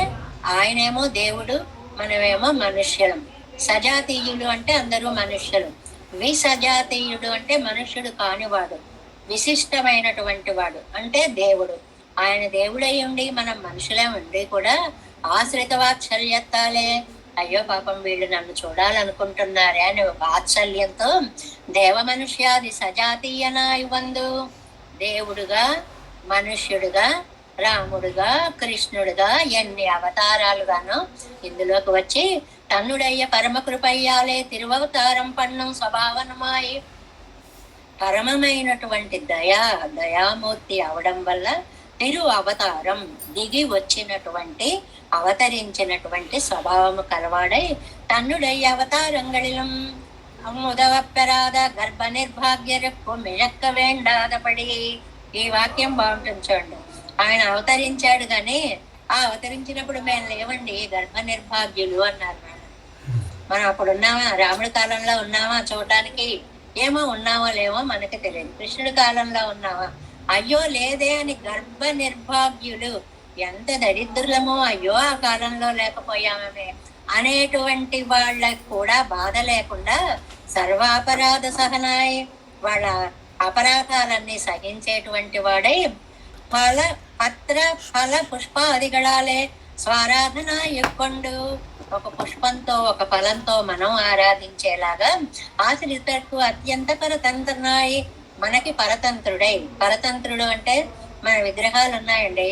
ఆయనేమో దేవుడు, మనమేమో మనుష్యులం. సజాతీయుడు అంటే అందరూ మనుష్యులు. విసజాతీయుడు అంటే మనుష్యుడు కానివాడు, విశిష్టమైనటువంటి వాడు అంటే దేవుడు. ఆయన దేవుడై ఉండి మనం మనుషులే ఉండి కూడా ఆశ్రిత వాత్సల్యత్తాలే, అయ్యో పాపం వీళ్ళు నన్ను చూడాలనుకుంటున్నారే అని వాత్సల్యంతో దేవ మనుష్యాది సజాతీయనాయు వందు, దేవుడుగా, మనుష్యుడుగా, రాముడుగా, కృష్ణుడుగా ఎన్ని అవతారాలుగానో ఇందులోకి వచ్చి తన్నుడయ్య పరమకృపయ్యాలే తిరువవతారం పన్నం స్వభావనమాయి, పరమమైనటువంటి దయామూర్తి అవడం వల్ల తిరు అవతారం దిగి వచ్చినటువంటి, అవతరించినటువంటి స్వభావము కలవాడై తన్నుడై అవతారంగళిలం అముదవప్పెరాద గర్భ నిర్భాగ్యరకు మిழக்க వేండాదపడి. ఈ వాక్యం బాగుంటుంది చూడండి. ఆయన అవతరించాడు కానీ ఆ అవతరించినప్పుడు మేము లేవండి గర్భ నిర్భాగ్యులు అన్నారు. మనం అప్పుడు ఉన్నామా? రాముడి కాలంలో ఉన్నామా చూడటానికి? ఏమో ఉన్నామో లేమో మనకి తెలియదు. కృష్ణుడి కాలంలో ఉన్నామా? అయ్యో లేదే అని గర్భ నిర్భాగ్యులు, ఎంత దరిద్రులమో, అయ్యో ఆ కాలంలో లేకపోయామే అనేటువంటి వాళ్ళకు కూడా బాధ లేకుండా సర్వాపరాధ సహనాయ్, వాళ్ళ అపరాధాలన్నీ సహించేటువంటి వాడై పత్ర ఫల పుష్పాదిగళాలే స్వారాధన ఎక్కొండు, ఒక పుష్పంతో ఒక ఫలంతో మనం ఆరాధించేలాగా ఆశ్రితకు అత్యంత పరతంత్రనాయి, మనకి పరతంత్రుడై. పరతంత్రుడు అంటే మన విగ్రహాలు ఉన్నాయండి,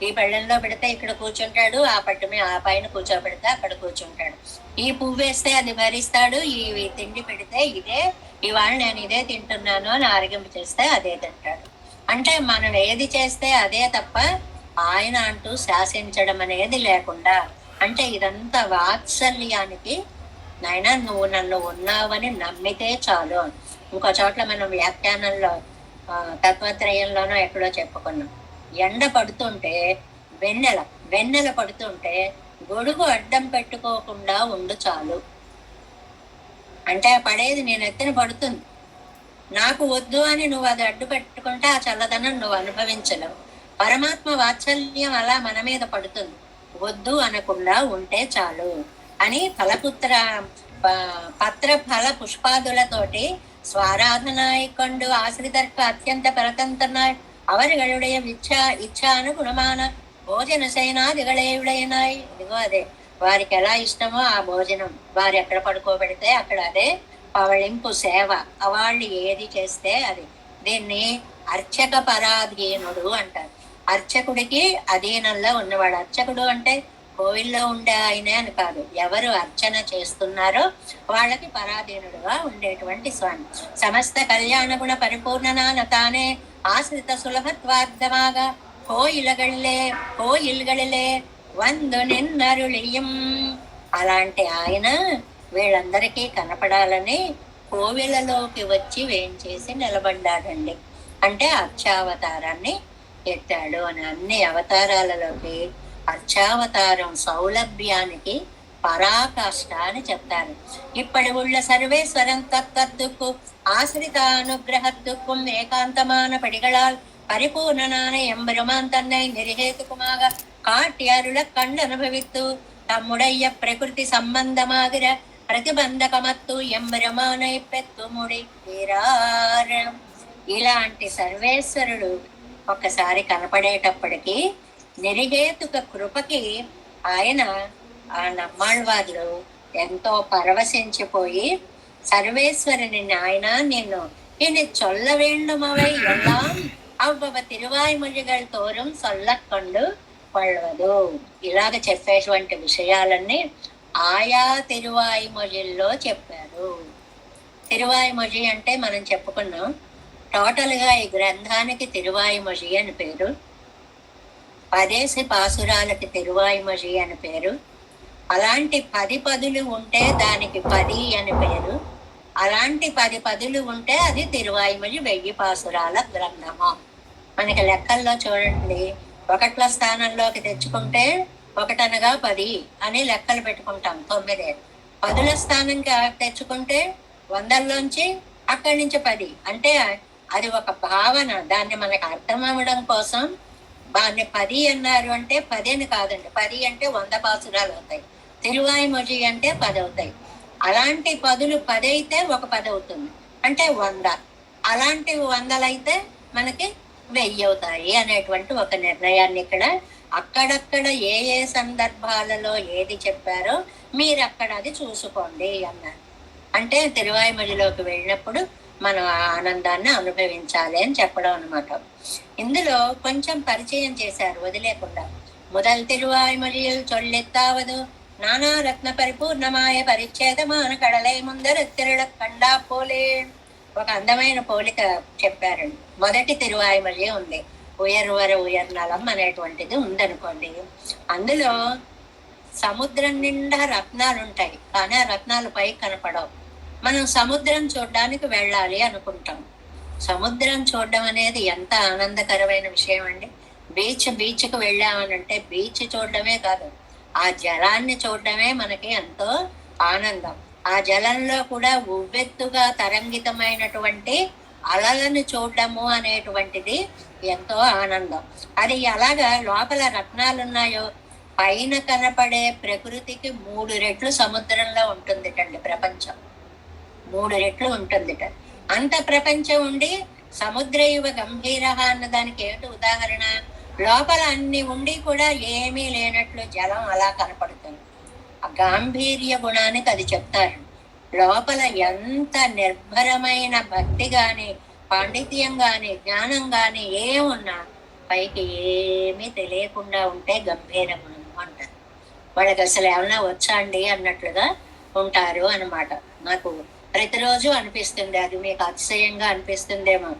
ఈ పళ్ళెంలో పెడితే ఇక్కడ కూర్చుంటాడు, ఆ పట్టు మీద ఆ పైన కూర్చోబెడితే అక్కడ కూర్చుంటాడు, ఈ పువ్వు వేస్తే అది భరిస్తాడు, ఈ తిండి పెడితే ఇదే, ఇవాళ నేను ఇదే తింటున్నాను అని ఆరగింపు చేస్తే అదే తింటాడు. అంటే మనం ఏది చేస్తే అదే తప్ప ఆయన అంటూ శాసించడం అనేది లేకుండా, అంటే ఇదంతా వాత్సల్యానికి, నాయన నువ్వు నన్ను ఉన్నావని నమ్మితే చాలు. ఇంకో చోట్ల మనం వ్యాఖ్యానంలో తత్వత్రయంలోనో ఎక్కడో చెప్పుకున్నాం, ఎండ పడుతుంటే వెన్నెల పడుతుంటే గొడుగు అడ్డం పెట్టుకోకుండా ఉండు చాలు. అంటే పడేది నేను ఎత్తిన పడుతుంది, నాకు వద్దు అని నువ్వు అది అడ్డు పెట్టుకుంటే ఆ చల్లదనం నువ్వు అనుభవించలేవు. పరమాత్మ వాత్సల్యం అలా మన మీద పడుతుంది, వద్దు అనకుండా ఉంటే చాలు అని పత్ర ఫల పుష్పాదులతోటి స్వారాధనాయకొండు ఆశ్రితర్క అత్యంత పరతంత్రనాయ్ అవరుగళుடைய ఇచ్చానుగుణమాన భోజన శయనాదిగళేయుడైనాయి. ఇదిగో అదే వారికి ఎలా ఇష్టమో ఆ భోజనం, వారు ఎక్కడ పడుకోబెడితే అక్కడ అదే పవళింపు సేవ, వాళ్ళు ఏది చేస్తే అది. దీన్ని అర్చక పరాధీనుడు అంటారు. అర్చకుడికి అధీనంలో ఉన్నవాడు. అర్చకుడు అంటే కోవిల్లో ఉండే ఆయనే అని కాదు, ఎవరు అర్చన చేస్తున్నారో వాళ్ళకి పరాధీనుడుగా ఉండేటువంటి స్వామి. సమస్త కళ్యాణ గుణ పరిపూర్ణనాన తానే ఆశ్రిత సులభత్వార్థమాగా కోయిల్గళిలే వందు నిన్నరుళియం. అలాంటి ఆయన వీళ్ళందరికీ కనపడాలని కోవిలలోకి వచ్చి వేంచేసి నిలబడ్డాడండి. అంటే అర్చావతారాన్ని ఎత్తాడు అని. అన్ని అవతారాలలోకి అర్చావతారం సౌలభ్యానికి పరాకాష్ట అని చెప్తారు. ఇప్పటి ఉళ్ళ సర్వేశ్వరం తత్తత్తుకు ఆశ్రిత అనుగ్రహత్తుக்கும் ఏకాంతమాన పడిగళాల్ పరిపూర్ణనాన ఎంబెరుమాన్ తన్నై నిర్హేతుకుమాగ காட்டி அருள கண்டு அனுபவித்து தம்முடைய பிரகிருதி சம்பந்தமாகிற ప్రతిబంధకమత్తు ఎంబరమానై పెత్తుముడి తీరార్. ఇలాంటి సర్వేశ్వరుడు ఒక్కసారి కనపడేటప్పటికీ నిరిగేతుక కృపకి ఆయన ఆ నమ్మాళ్వాదులు ఎంతో పరవశించిపోయి సర్వేశ్వరుని ఆయన నిన్ను ఇని చొల్ల వేండుమవై ఎల్లాం అవ్వవ తిరువాய்மொழிகள் தோறும் சொல்லக்கொண்டு పడవదు. ఇలాగ చెప్పేటువంటి విషయాలన్నీ ఆయా తిరువాయిమొழிల్లో చెప్పారు. తిరువాయిమొഴి అంటే మనం చెప్పుకున్నాం, టోటల్ గా ఈ గ్రంథానికి తిరువాయిమొഴి అని పేరు, 10 పాసురాలకి తిరువాయిమొഴి అని పేరు. అలాంటి 10 పదులు ఉంటే దానికి 10 అని పేరు. అలాంటి 10 పదులు ఉంటే అది తిరువాయిమొഴి 1000 పాసురాల గ్రంథము. మనకి లెక్కల్లో చూడండి, 1వ స్థానంలోకి తెచ్చుకుంటే ఒకటనగా 10 అని లెక్కలు పెట్టుకుంటాం. 9 పదుల స్థానంగా తెచ్చుకుంటే 100లోంచి అక్కడి నుంచి 10 అంటే అది ఒక భావన. దాన్ని మనకు అర్థం అవ్వడం కోసం దాన్ని 10 అన్నారు అంటే 10 అని కాదండి. 10 అంటే 100 పాసురాలు అవుతాయి. తిరువాయిమొഴി అంటే 10 అవుతాయి. అలాంటి పదులు 10 అయితే ఒక 10 అవుతుంది అంటే 100. అలాంటి 100 అయితే మనకి 1000 అవుతాయి అనేటువంటి ఒక నిర్ణయాన్ని ఇక్కడ అక్కడక్కడ ఏ ఏ సందర్భాలలో ఏది చెప్పారో మీరు అక్కడ అది చూసుకోండి అన్నారు. అంటే తిరువాయిమొழிలోకి వెళ్ళినప్పుడు మనం ఆ ఆనందాన్ని అనుభవించాలి అని చెప్పడం అనమాట. ఇందులో కొంచెం పరిచయం చేశారు వదిలేకుండా. முதல் திருவாய்மொழியில் சொல்லித்தாவது నానా రత్న పరిపూర్ణమాయ పరిచ్ఛేదమాన కడలై ముందర తిరుడ కండా పోలే. ఒక అందమైన పోలిక చెప్పారండి. మొదటి తిరువాయిమొഴి ఉంది, ఉయర్వర ఉయర్నలం అనేటువంటిది ఉందనుకోండి. అందులో సముద్రం నిండా రత్నాలు ఉంటాయి, కానీ ఆ రత్నాలు పై కనపడవు. మనం సముద్రం చూడడానికి వెళ్ళాలి అనుకుంటాం. సముద్రం చూడడం అనేది ఎంత ఆనందకరమైన విషయం అండి. బీచ్కి వెళ్ళామనంటే బీచ్ చూడడమే కాదు, ఆ జలాన్ని చూడడమే మనకి ఎంతో ఆనందం. ఆ జలంలో కూడా ఉవ్వెత్తుగా తరంగితమైనటువంటి అలలను చూడడము అనేటువంటిది ఎంతో ఆనందం. అది ఎలాగా లోపల రత్నాలు ఉన్నాయో పైన కనపడే ప్రకృతికి 3 రెట్లు సముద్రంలో ఉంటుందిటండి ప్రపంచం. 3 రెట్లు ఉంటుందిట. అంత ప్రపంచం ఉండి సముద్ర యువ గంభీర అన్న దానికి ఏమిటి ఉదాహరణ? లోపల అన్ని ఉండి కూడా ఏమీ లేనట్లు జలం అలా కనపడుతుంది. ఆ గాంభీర్య గుణానికి అది చెప్తారు. లోపల ఎంత నిర్భరమైన భక్తి గాని, పాండిత్యం గాని, జ్ఞానం గాని ఏమున్నా పైకి ఏమీ తెలియకుండా ఉంటే గంభీర గుణము అంటారు. వాళ్ళకి అసలు ఏమన్నా వచ్చా అండి అన్నట్లుగా ఉంటారు అన్నమాట. నాకు ప్రతిరోజు అనిపిస్తుంది, అది మీకు అతిశయంగా అనిపిస్తుందేమో.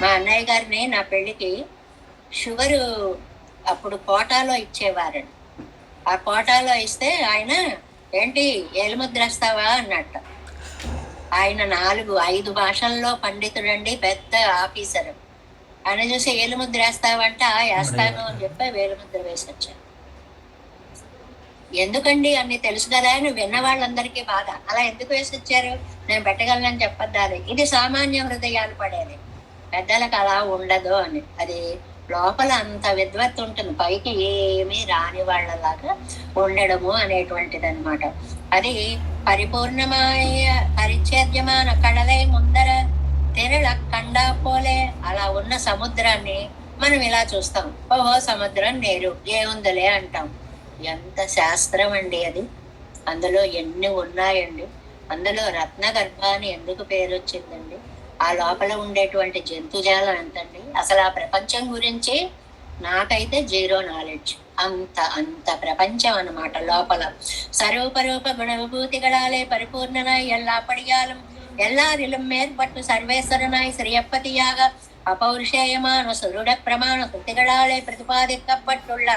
మా అన్నయ్య గారిని నా పెళ్లికి షుగరు అప్పుడు కోటాలో ఇచ్చేవారండి. ఆ కోటాలో ఇస్తే ఆయన ఏంటి ఏలుముద్ర వేస్తావా అన్నట్ట. ఆయన 4-5 భాషల్లో పండితుడండి, పెద్ద ఆఫీసర్. ఆయన చూసి ఏలుముద్ర వేస్తావంటే వేస్తాను అని చెప్పి వేలుముద్ర వేసి వచ్చాను. ఎందుకండి అన్ని తెలుసు కదా అని విన్న వాళ్ళందరికీ బాధ. అలా ఎందుకు వేసి వచ్చారు? నేను పెట్టగలనని చెప్పద్దాలి. ఇది సామాన్య హృదయాలు పడేది, పెద్దలకు అలా ఉండదు అని. అది లోపల అంత విద్వత్తు ఉంటుంది, పైకి ఏమీ రాని వాళ్ళలాగా ఉండడము అనేటువంటిది అనమాట. అది పరిపూర్ణమాయ పరిచ్ఛేద్యమాన కడలై ముందర తెరళ కండా పోలే. అలా ఉన్న సముద్రాన్ని మనం ఇలా చూస్తాం, ఓహో సముద్రం నీరు ఏముందలే అంటాం. ఎంత శాస్త్రం అండి అది. అందులో ఎన్ని ఉన్నాయండి. అందులో రత్న గర్భాన్ని ఎందుకు పేరు వచ్చిందండి? ఆ లోపల ఉండేటువంటి జంతుజాలం ఎంతండి. అసలు ఆ ప్రపంచం గురించి నాకైతే 0 నాలెడ్జ్. అంత అంత ప్రపంచం అన్నమాట లోపల. సరూపరూప గుణ విభూతిగళాలే పరిపూర్ణనాయ్ எல்லா படியாலும் எல்லாரிலும் மேற்பட்டு சர்வேஸ்வரனாய் ஸ்ரீயப்பதியாக அபௌருஷேயமான சுருட பிரமாண சுத்திகளாலே ప్రతిపాదించబట్టుள்ள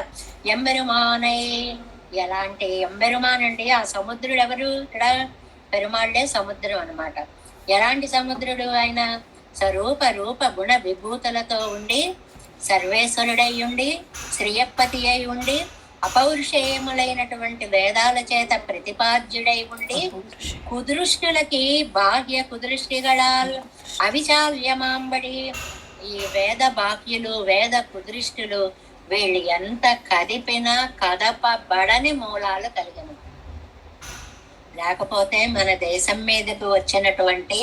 ఎంబెరుమానై. ఎలాంటి ఎంబెరుమానండి? ఆ సముద్రుడు ఎవరు? ఇక్కడ పెరుమాళ్లే సముద్రం అన్నమాట. ఎలాంటి సముద్రుడు ఆయన? స్వరూప రూప గుణ విభూతులతో ఉండి, సర్వేశ్వరుడై ఉండి, శ్రీయప్పతి అయి ఉండి, అపౌరుషేయములైనటువంటి వేదాల చేత ప్రతిపాద్యుడై ఉండి, కుదృష్టులకి బాహ్య కుదృష్టిగళాలు అవిచాల్యమాంబడి. ఈ వేద బాహ్యులు, వేద కుదృష్టులు వీళ్ళు ఎంత కదిపినా కదపబడని మూలాలు కలిగిన. లేకపోతే మన దేశం మీదకు వచ్చినటువంటి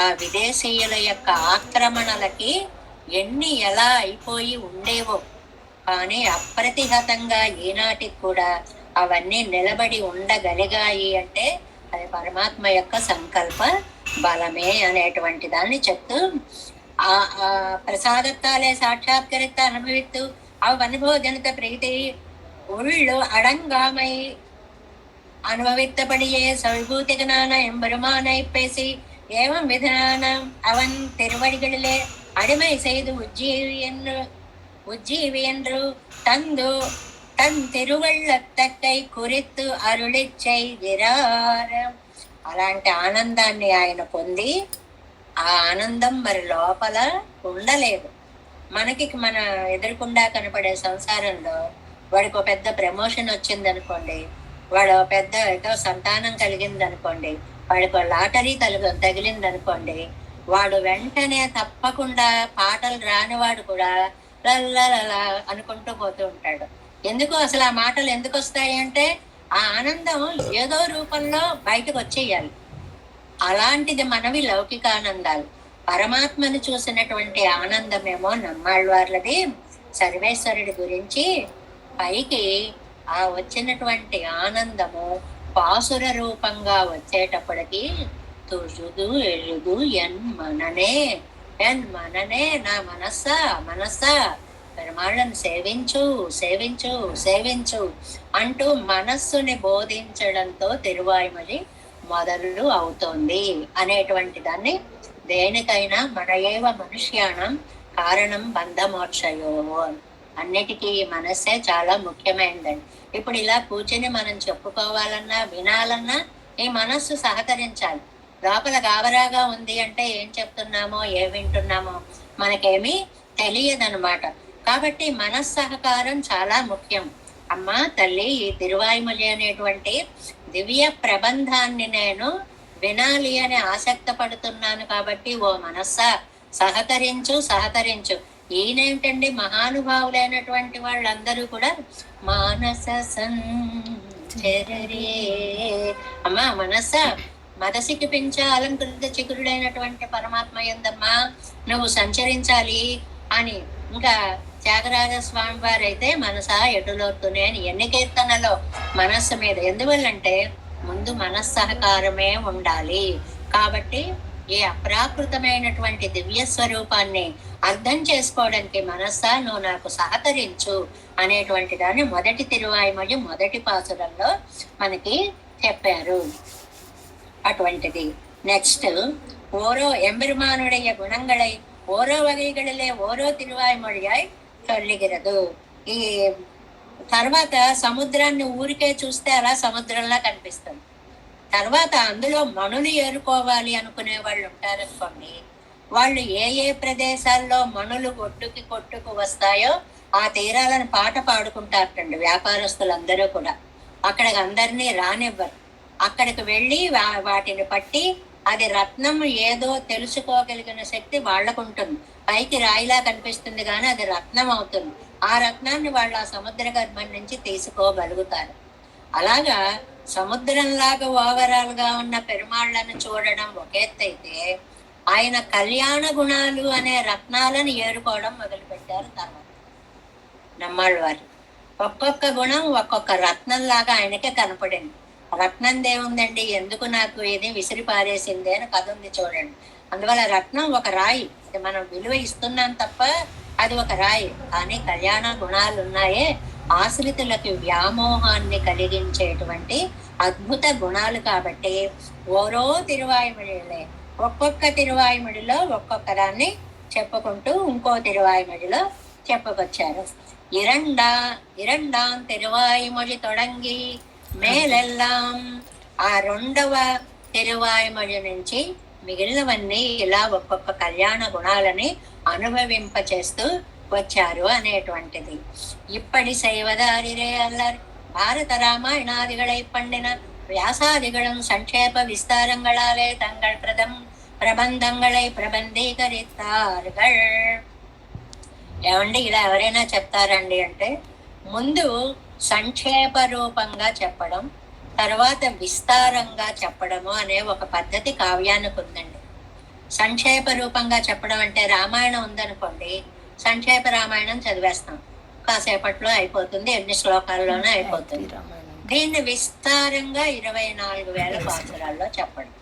ఆ విదేశీయుల యొక్క ఆక్రమణలకి ఎన్ని ఎలా అయిపోయి ఉండేవో, కానీ అప్రతిహతంగా ఈనాటికి కూడా అవన్నీ నిలబడి ఉండగలిగాయి అంటే అది పరమాత్మ యొక్క సంకల్ప బలమే అనేటువంటి దాన్ని చెప్తూ, ఆ ప్రసాదత్తాలే సాక్షాత్కరిత అనుభవిత్తు అవ్వనుభోజనిత ప్రీతి ఉళ్ళు అడంగామై అనుభவித்தபடியே சவிபூதிகனான எம்பெருமானை பேசி ஏவம் விதனான அவன் திருவடிகளிலே அடிமை செய்து உஜ்ஜீவி என்று தந்து தன் తిరువళ్ళత్తకై కురిత్తు అరుళి చేయరార. అలాంటి ఆనందాన్ని ఆయన పొంది, ఆ ఆనందం మరి లోపల ఉండలేదు. మనకి మన ఎదురుకుండా కనపడే సంసారంలో వాడికి ఒక పెద్ద ప్రమోషన్ వచ్చింది అనుకోండి, వాడు పెద్ద ఏదో సంతానం కలిగింది అనుకోండి, వాడికి లాటరీ తగిలింది అనుకోండి, వాడు వెంటనే తప్పకుండా పాటలు రానివాడు కూడా లల్లలలా అనుకుంటూ పోతూ ఉంటాడు. ఎందుకు అసలు ఆ మాటలు ఎందుకు వస్తాయి అంటే ఆ ఆనందం ఏదో రూపంలో బయటకు వచ్చేయాలి. అలాంటిది మనవి లౌకికానందాలు. పరమాత్మను చూసినటువంటి ఆనందమేమో నమ్మాళ్ళవార్లది. సర్వేశ్వరుడి గురించి పైకి ఆ వచ్చినటువంటి ఆనందము పాసుర రూపంగా వచ్చేటప్పటికి తుజుదు ఎలుగు ఎన్ మననే నా మనస్సా పెరుమాళ్ళను సేవించు సేవించు సేవించు అంటూ మనస్సుని బోధించడంతో తిరువాయుమలి మొదలు అవుతోంది అనేటువంటి దాన్ని, దేనికైనా మన ఏవ మనుష్యానం కారణం బంధమోక్షయో, అన్నిటికీ మనస్సే చాలా ముఖ్యమైనదండి. ఇప్పుడు ఇలా కూర్చుని మనం చెప్పుకోవాలన్నా వినాలన్నా ఈ మనస్సు సహకరించాలి. లోపల గాబరాగా ఉంది అంటే ఏం చెప్తున్నామో ఏం వింటున్నామో మనకేమీ తెలియదనమాట. కాబట్టి మనస్సహకారం చాలా ముఖ్యం. అమ్మా తల్లి, ఈ తిరువాయుమలి అనేటువంటి దివ్య ప్రబంధాన్ని నేను వినాలి అని ఆసక్త పడుతున్నాను కాబట్టి ఓ మనస్సా సహకరించు. ఈయనేంటండి, మహానుభావులైనటువంటి వాళ్ళందరూ కూడా మానస సంచరే, అమ్మా మనస్సా మదసికి పెంచ అలంకృత చిగురుడైనటువంటి పరమాత్మ ఎందమ్మా నువ్వు సంచరించాలి అని. ఇంకా త్యాగరాజ స్వామి వారైతే మనసా ఎటులోతునే అని ఎన్ని కీర్తనలో మనస్సు మీద. ఎందువల్లంటే ముందు మనస్సహకారమే ఉండాలి. కాబట్టి ఈ అప్రాకృతమైనటువంటి దివ్య స్వరూపాన్ని అర్థం చేసుకోవడానికి మనస్సా నువ్వు నాకు సహకరించు అనేటువంటి దాన్ని మొదటి తిరువాయుమలి మొదటి పాసురంలో మనకి చెప్పారు. అటువంటిది. నెక్స్ట్, ఓరో ఎంబెరుమానుடைய గుణంగళై ఓరో వగైகளிலே ఓరో తిరువాయుమొழிయాయ్ చొల్లుగిరదు. ఈ తర్వాత సముద్రాన్ని ఊరికే చూస్తే అలా సముద్రంలా కనిపిస్తుంది. తర్వాత అందులో మణులు ఏరుకోవాలి అనుకునే వాళ్ళు ఉంటారనుకోండి, వాళ్ళు ఏ ఏ ప్రదేశాల్లో మణులు కొట్టుకు వస్తాయో ఆ తీరాలను పాట పాడుకుంటారండి వ్యాపారస్తులందరూ కూడా. అక్కడికి అందరినీ రానివ్వరు. అక్కడికి వెళ్ళి వాటిని పట్టి అది రత్నం ఏదో తెలుసుకోగలిగిన శక్తి వాళ్ళకు ఉంటుంది. పైకి రాయిలా కనిపిస్తుంది కానీ అది రత్నం అవుతుంది. ఆ రత్నాన్ని వాళ్ళు ఆ సముద్ర గర్భం నుంచి తీసుకోగలుగుతారు. అలాగా సముద్రంలాగా ఓవరాల్ గా ఉన్న పెరుమాళ్లను చూడడం ఒక ఎత్తైతే, ఆయన కళ్యాణ గుణాలు అనే రత్నాలను ఏరుకోవడం మొదలు పెట్టారు తర్వాత నమ్మాళ్ళ వారు. ఒక్కొక్క గుణం ఒక్కొక్క రత్నం లాగా ఆయనకే కనపడింది. రత్నం దేవుందండి, ఎందుకు నాకు ఇది విసిరి పారేసింది అని కథ ఉంది చూడండి. అందువల్ల రత్నం ఒక రాయి, మనం విలువ ఇస్తున్నాం తప్ప అది ఒక రాయి. కానీ కళ్యాణ గుణాలు ఉన్నాయే, ఆశ్రితులకు వ్యామోహాన్ని కలిగించేటువంటి అద్భుత గుణాలు. కాబట్టి ఓరో తిరువాయుమడిలే, ఒక్కొక్క తిరువాయుమడిలో ఒక్కొక్క దాన్ని చెప్పుకుంటూ ఇంకో తిరువాయుమడిలో చెప్పుకొచ్చారు. ఇరండాం తిరువాయుమొഴി తొడంగి మేలెల్లాం. ఆ రెండవ తిరువాయుమొഴి నుంచి మిగిలినవన్నీ ఇలా ఒక్కొక్క కళ్యాణ గుణాలని అనుభవింపచేస్తూ వచ్చారు అనేటువంటిది. ఇప్పటి శైవదారిరే அல்லர் பாரத ராமாயணாதிகளை பண்ணின வியாசாதிகளும் சங்கேப விஸ்தாரங்களாலே தங்கள் ప్రబంధங்களை ప్రబంధీకరిస్తారుగల్. ఏమండి, ఇలా ఎవరైనా చెప్తారండి అంటే ముందు సంక్షేప రూపంగా చెప్పడం, తర్వాత విస్తారంగా చెప్పడము అనే ఒక పద్ధతి కావ్యానికి ఉందండి. సంక్షేప రూపంగా చెప్పడం అంటే రామాయణం ఉందనుకోండి, సంక్షేప రామాయణం చదివేస్తాం, కాసేపట్లో అయిపోతుంది, ఎన్ని శ్లోకాల్లోనే అయిపోతుంది. దీన్ని విస్తారంగా 24,000 పాసురాల్లో చెప్పడం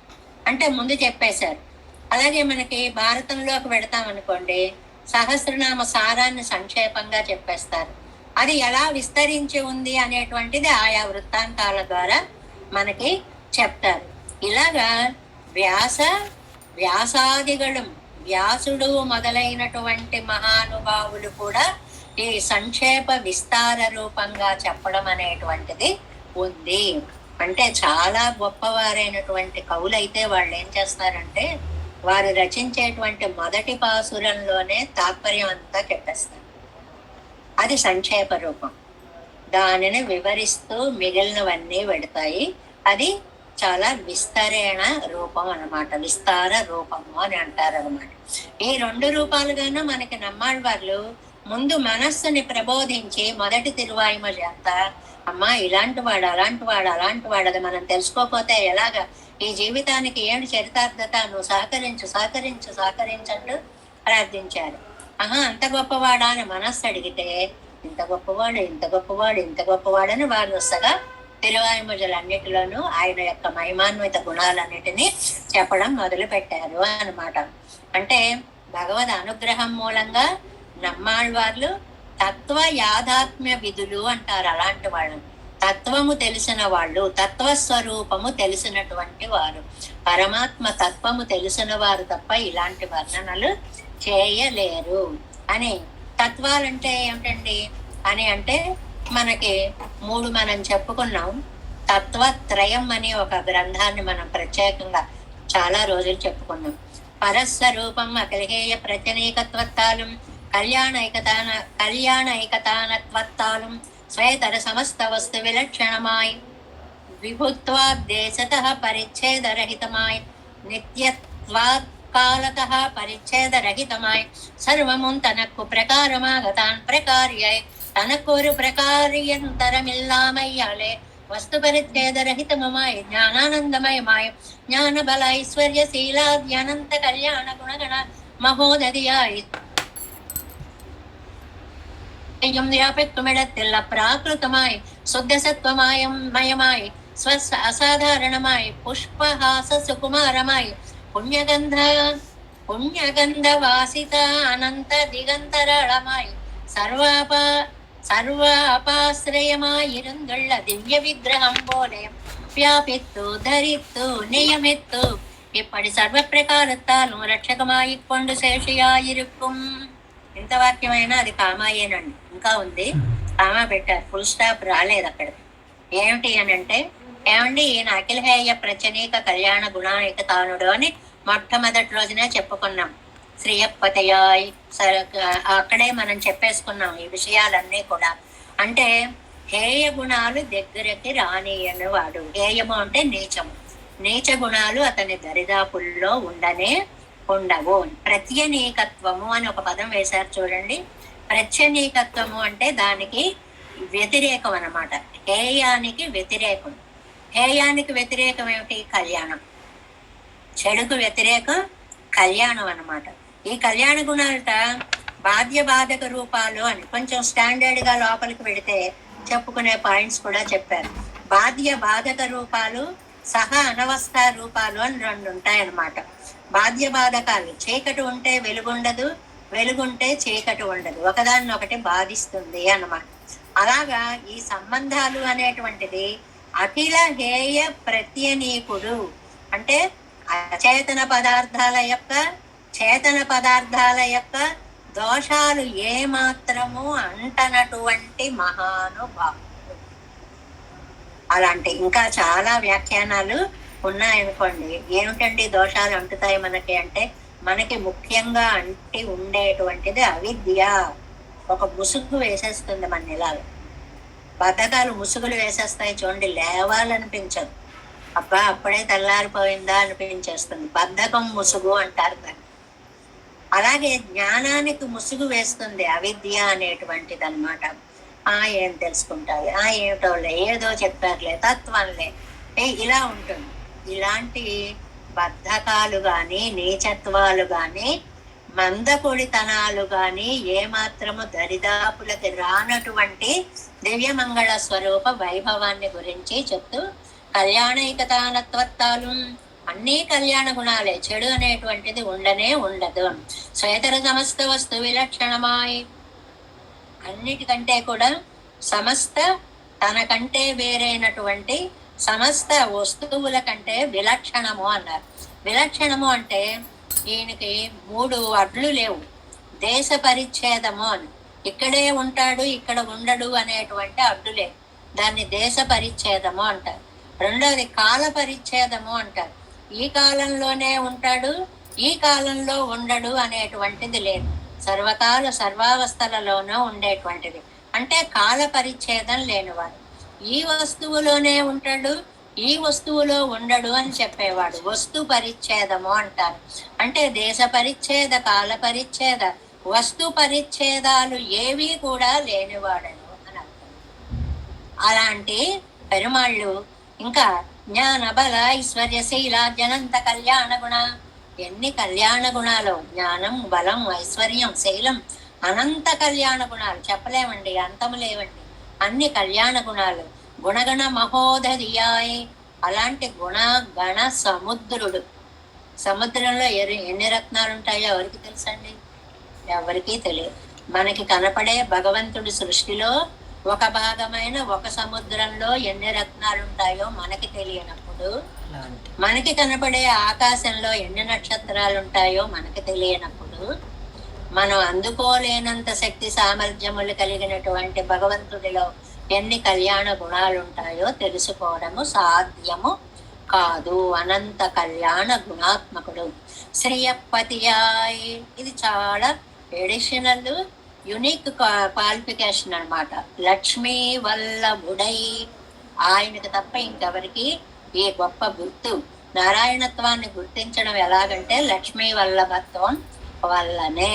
అంటే ముందు చెప్పేశారు. అలాగే మనకి భారతంలోకి వెడతాం అనుకోండి, సహస్రనామ సారాన్ని సంక్షేపంగా చెప్పేస్తారు. అది ఎలా విస్తరించి ఉంది అనేటువంటిది ఆయా వృత్తాంతాల ద్వారా మనకి చెప్తారు. ఇలాగా వ్యాసాదిകളും, వ్యాసుడు మొదలైనటువంటి మహానుభావులు కూడా ఈ సంక్షేప విస్తార రూపంగా చెప్పడం అనేటువంటిది ఉంది. అంటే చాలా గొప్పవారైనటువంటి కవులైతే వాళ్ళు ఏం చేస్తారంటే వారు రచించేటువంటి మొదటి పాసురంలోనే తాత్పర్యం అంతా చెప్పేస్తారు. అది సంక్షేప రూపం. దానిని వివరిస్తూ మిగిలినవన్నీ పెడతాయి. అది చాలా విస్తరేణ రూపం అన్నమాట, విస్తార రూపము అని అంటారు అనమాట. ఈ 2 రూపాలుగాను మనకి నమ్మాళ్ళవార్లు ముందు మనస్సుని ప్రబోధించి మొదటి తిరువాయిమ చేత అమ్మా ఇలాంటి వాడు అలాంటి వాడు అలాంటి వాడు అది మనం తెలుసుకోకపోతే ఎలాగా, ఈ జీవితానికి ఏమిటి చరితార్థత, నువ్వు సహకరించు సహకరించు సహకరించంటూ ప్రార్థించారు. అంత గొప్పవాడా అని మనస్సు అడిగితే ఇంత గొప్పవాడు ఇంత గొప్పవాడు ఇంత గొప్పవాడని వారు వస్తగా తిరువాయుమజలన్నిటిలోనూ ఆయన యొక్క మహిమాన్విత గుణాలన్నిటినీ చెప్పడం మొదలు పెట్టారు అన్నమాట. అంటే భగవద్ అనుగ్రహం మూలంగా నమ్మాళ్ళవార్లు తత్వ యాథాత్మ్య విధులు అంటారు. అలాంటి వాళ్ళని తత్వము తెలిసిన వాళ్ళు, తత్వస్వరూపము తెలిసినటువంటి వారు, పరమాత్మ తత్వము తెలిసిన వారు తప్ప ఇలాంటి వర్ణనలు చేయలేరు అని. తత్వాలంటే ఏమిటండి అని అంటే మనకి 3 మనం చెప్పుకున్నాం. తత్వత్రయం అని ఒక గ్రంథాన్ని మనం ప్రత్యేకంగా చాలా రోజులు చెప్పుకున్నాం. పరస్వరూపం అకలిహేయ ప్రత్యనేకత్వత్తాలం కళ్యాణ ఐకతానత్వత్తాలం స్వేతర సమస్త వస్తు విలక్షణమాయ్ విభుత్వాదేశత పరిచ్ఛేదరహితమాయ్ నిత్యత్వాత్ కాలతః పరిచ్ఛేదరహితమాయ్ సర్వమున్ తనకు ప్రకారమాగతాన్ ప్రకార్యై తనకొరు ప్రకార్యంతరమిల్లామయ్యాలే వస్తు పరిచ్ఛేదరహితమమాయ్ జ్ఞానానందమయమాయ్ జ్ఞాన బల ఐశ్వర్య శీలాద్యనంత కళ్యాణ గుణగణ మహోదధియాయ్ വ്യാപത്തുമിടത്തില്ല പ്രാകൃതമായി ശുദ്ധസത്വമായും മയമായി അസാധാരണമായി പുഷ്പഹാസ സുകുമാരമായി പുണ്യഗന്ധവാസിത അനന്ത ദിഗന്തരളമായി സർവാപാശ്രയമായിരുന്നുള്ള ദിവ്യ വിഗ്രഹം പോലെ വ്യാപിത്തു ധരിത്തു നിയമിത്തു ഇപ്പടി സർവപ്രകാരത്താലും రక్షకమాయికొండు శేషియాయిరుక్కుం. ఇంత వాక్యమైనా అది కామాయేనండి. ఇంకా ఉంది, కామా పెట్టారు, ఫుల్ స్టాప్ రాలేదు అక్కడ. ఏమిటి అని అంటే, ఏమండి ఈయన అఖిలహేయ ప్రచనీక కళ్యాణ గుణానిక తానుడు అని మొట్టమొదటి రోజునే చెప్పుకున్నాం. శ్రీయపతయాయ్ అక్కడే మనం చెప్పేసుకున్నాం ఈ విషయాలన్నీ కూడా. అంటే హేయ గుణాలు దగ్గరకి రానియని వాడు. హేయము అంటే నీచము, నీచ గుణాలు అతని దరిదాపుల్లో ఉండవు. ప్రత్యనీకత్వము అని ఒక పదం వేశారు చూడండి. ప్రత్యనీకత్వము అంటే దానికి వ్యతిరేకం అన్నమాట, హేయానికి వ్యతిరేకం. హేయానికి వ్యతిరేకం ఏమిటి? కళ్యాణం. చెడుకు వ్యతిరేకం కళ్యాణం అన్నమాట. ఈ కళ్యాణ గుణాలట బాధ్య బాధక రూపాలు అని కొంచెం స్టాండర్డ్ గా లోపలికి వెళితే చెప్పుకునే పాయింట్స్ కూడా చెప్పారు. బాధ్య బాధక రూపాలు సహా అనవస్థ రూపాలు అని 2 ఉంటాయన్నమాట. బాధ్య బాధకాలు, చీకటి ఉంటే వెలుగుండదు, వెలుగుంటే చీకటి ఉండదు, ఒకదాన్నొకటి బాధిస్తుంది అన్నమాట. అలాగా ఈ సంబంధాలు అనేటువంటిది అఖిల హేయ ప్రత్యనీకుడు అంటే అచేతన పదార్థాల యొక్క చేతన పదార్థాల యొక్క దోషాలు ఏమాత్రము అంటనటువంటి మహానుభావుడు. అలాంటి ఇంకా చాలా వ్యాఖ్యానాలు ఉన్నాయనుకోండి. ఏమిటండి దోషాలు అంటుతాయి మనకి అంటే, మనకి ముఖ్యంగా అంటి ఉండేటువంటిది అవిద్య. ఒక ముసుగు వేసేస్తుంది మన ఇలాగ. బద్ధకాలు ముసుగులు వేసేస్తాయి చూడండి, లేవాలనిపించదు. అబ్బా అప్పుడే తెల్లారిపోయిందా అనిపించేస్తుంది. బద్ధకం ముసుగు అంటారు దాన్ని. అలాగే జ్ఞానానికి ముసుగు వేస్తుంది అవిద్య అనేటువంటిది అనమాట. ఏం తెలుసుకుంటారు, ఏమిటోలే, ఏదో చెప్పారులే, తత్వంలే, ఇలా ఉంటుంది. ఇలాంటి బద్ధకాలు గాని నీచత్వాలు గాని మందకొడితనాలు గాని ఏమాత్రము దరిదాపులకి రానటువంటి దివ్యమంగళ స్వరూప వైభవాన్ని గురించి చెప్తూ కళ్యాణైకతానత్వత్తాలు అన్నీ కళ్యాణ గుణాలే, చెడు అనేటువంటిది ఉండదు. స్వేతర సమస్త వస్తు విలక్షణమాయి అన్నిటికంటే కూడా సమస్త తనకంటే వేరైనటువంటి సమస్త వస్తువుల కంటే విలక్షణము అన్నారు. విలక్షణము అంటే ఈయనకి 3 అడ్లు లేవు. దేశ పరిచ్ఛేదము అని, ఇక్కడే ఉంటాడు ఇక్కడ ఉండడు అనేటువంటి అడ్డు లేవు, దాన్ని దేశ పరిచ్ఛేదము అంటారు. రెండోది కాల పరిచ్ఛేదము అంటారు. ఈ కాలంలోనే ఉంటాడు ఈ కాలంలో ఉండడు అనేటువంటిది లేదు, సర్వకాల సర్వావస్థలలోనూ ఉండేటువంటిది. అంటే కాల పరిచ్ఛేదం లేనివాడు. ఈ వస్తువులోనే ఉంటాడు, ఈ వస్తువులో ఉండడు అని చెప్పేవాడు. వస్తు పరిచ్ఛేదము అంటారు. అంటే దేశ పరిచ్ఛేద, కాల పరిచ్ఛేద, వస్తు పరిచ్ఛేదాలు ఏవి కూడా లేనివాడను అని అర్థం. అలాంటి పెరుమాళ్ళు ఇంకా జ్ఞాన బల ఐశ్వర్యశీల జనంత కళ్యాణ గుణ. ఎన్ని కళ్యాణ గుణాలు! జ్ఞానం, బలం, ఐశ్వర్యం, శైలం, అనంత కళ్యాణ గుణాలు చెప్పలేమండి, అంతము లేవండి. అన్ని కళ్యాణ గుణాలు. గుణగణ మహోదయాయ్. అలాంటి గుణ గణ సముద్రుడు. సముద్రంలో ఎన్ని రత్నాలు ఉంటాయో ఎవరికి తెలుసండి? ఎవరికీ తెలియదు. మనకి కనపడే భగవంతుడి సృష్టిలో ఒక భాగమైన ఒక సముద్రంలో ఎన్ని రత్నాలు ఉంటాయో మనకి తెలియనప్పుడు, మనకి కనపడే ఆకాశంలో ఎన్ని నక్షత్రాలు ఉంటాయో మనకి తెలియనప్పుడు, మనం అందుకోలేనంత శక్తి సామర్థ్యములు కలిగినటువంటి భగవంతుడిలో ఎన్ని కళ్యాణ గుణాలు ఉంటాయో తెలుసుకోవడము సాధ్యము కాదు. అనంత కళ్యాణ గుణాత్మకుడు శ్రీయపతియాయ్. ఇది చాలా ఎడిషనల్ యునిక్ క్వాలిఫికేషన్ అన్నమాట. లక్ష్మీ వల్లభుడై. ఆయనకు తప్ప ఇంకెవరికి ఈ గొప్ప గుర్తు నారాయణత్వాన్ని గుర్తించడం ఎలాగంటే లక్ష్మీ వల్లభత్వం వల్లనే.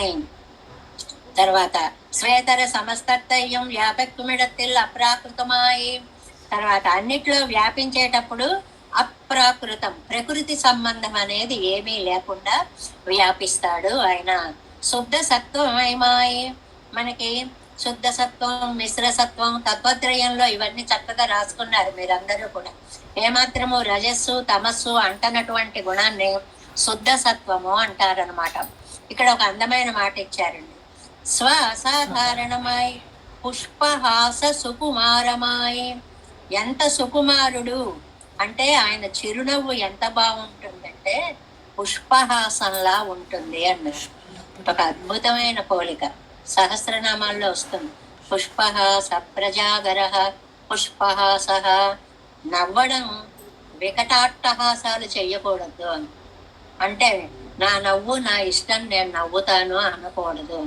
తర్వాత శ్వేతర సమస్తత్యం వ్యాపకుమిడతిల్ అప్రాకృతమాయి. తర్వాత అన్నిట్లో వ్యాపించేటప్పుడు అప్రాకృతం, ప్రకృతి సంబంధం అనేది ఏమీ లేకుండా వ్యాపిస్తాడు ఆయన. శుద్ధ సత్వమయమాయి. మనకి శుద్ధ సత్వం, మిశ్ర సత్వం, తత్వత్రయంలో ఇవన్నీ చక్కగా రాసుకున్నారు మీరందరూ కూడా. ఏమాత్రము రజస్సు తమస్సు అంటనటువంటి గుణాన్ని శుద్ధ సత్వము అంటారనమాట. ఇక్కడ ఒక అందమైన మాట ఇచ్చారండి. స్వ అసాధారణమాయి పుష్పహాస సుకుమారమాయి. ఎంత సుకుమారుడు అంటే ఆయన చిరునవ్వు ఎంత బాగుంటుందంటే పుష్పహాసంలా ఉంటుంది అన్నారు. ఒక అద్భుతమైన పోలిక సహస్రనామాల్లో వస్తుంది. పుష్పహాస ప్రజాగర పుష్పహాస. నవ్వడం వికటాట్టహాసాలు చెయ్యకూడదు అని. అంటే నా నవ్వు నా ఇష్టం, నేను నవ్వుతాను అనకూడదు.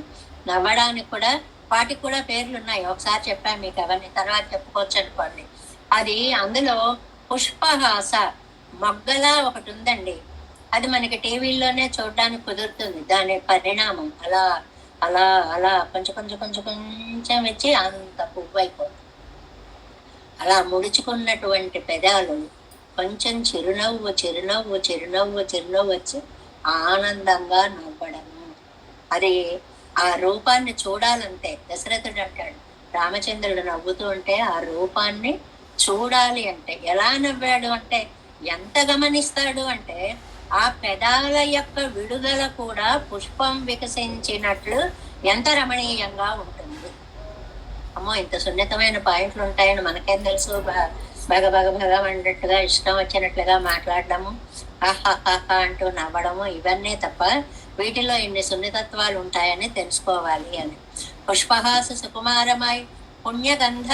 నవ్వడానికి కూడా వాటికి కూడా పేర్లు ఉన్నాయి. ఒకసారి చెప్పాను మీకు, అవన్నీ తర్వాత చెప్పుకోవచ్చు అనుకోండి. అది అందులో పుష్పహాస మొగ్గలా ఒకటి ఉందండి. అది మనకి టీవీలోనే చూడడానికి కుదురుతుంది. దాని పరిణామం అలా అలా అలా కొంచెం కొంచెం కొంచెం కొంచెం వచ్చి అంత పువ్వు అయిపోతుంది. అలా ముడుచుకున్నటువంటి పెదాలు కొంచెం చిరునవ్వు చిరునవ్వు చిరునవ్వు చిరునవ్వు వచ్చి ఆనందంగా నవ్వడము. అది ఆ రూపాన్ని చూడాలంటే దశరథుడు అంటాడు, రామచంద్రుడు నవ్వుతూ ఉంటే ఆ రూపాన్ని చూడాలి అంటే ఎలా నవ్వాడు అంటే ఎంత గమనిస్తాడు అంటే ఆ పెదాల యొక్క విడుదల కూడా పుష్పం వికసించినట్లు ఎంత రమణీయంగా ఉంటుంది. అమ్మో, ఇంత సున్నితమైన పాయింట్లు ఉంటాయని మనకేం తెలుసు. బగ బగ బగ అన్నట్టుగా ఇష్టం వచ్చినట్లుగా మాట్లాడడము, ఆహాహా అంటూ నవ్వడము, ఇవన్నీ తప్ప వీటిలో ఇన్ని సున్నితత్వాలు ఉంటాయని తెలుసుకోవాలి అని. పుష్పహాస సుకుమారమై పుణ్యగంధ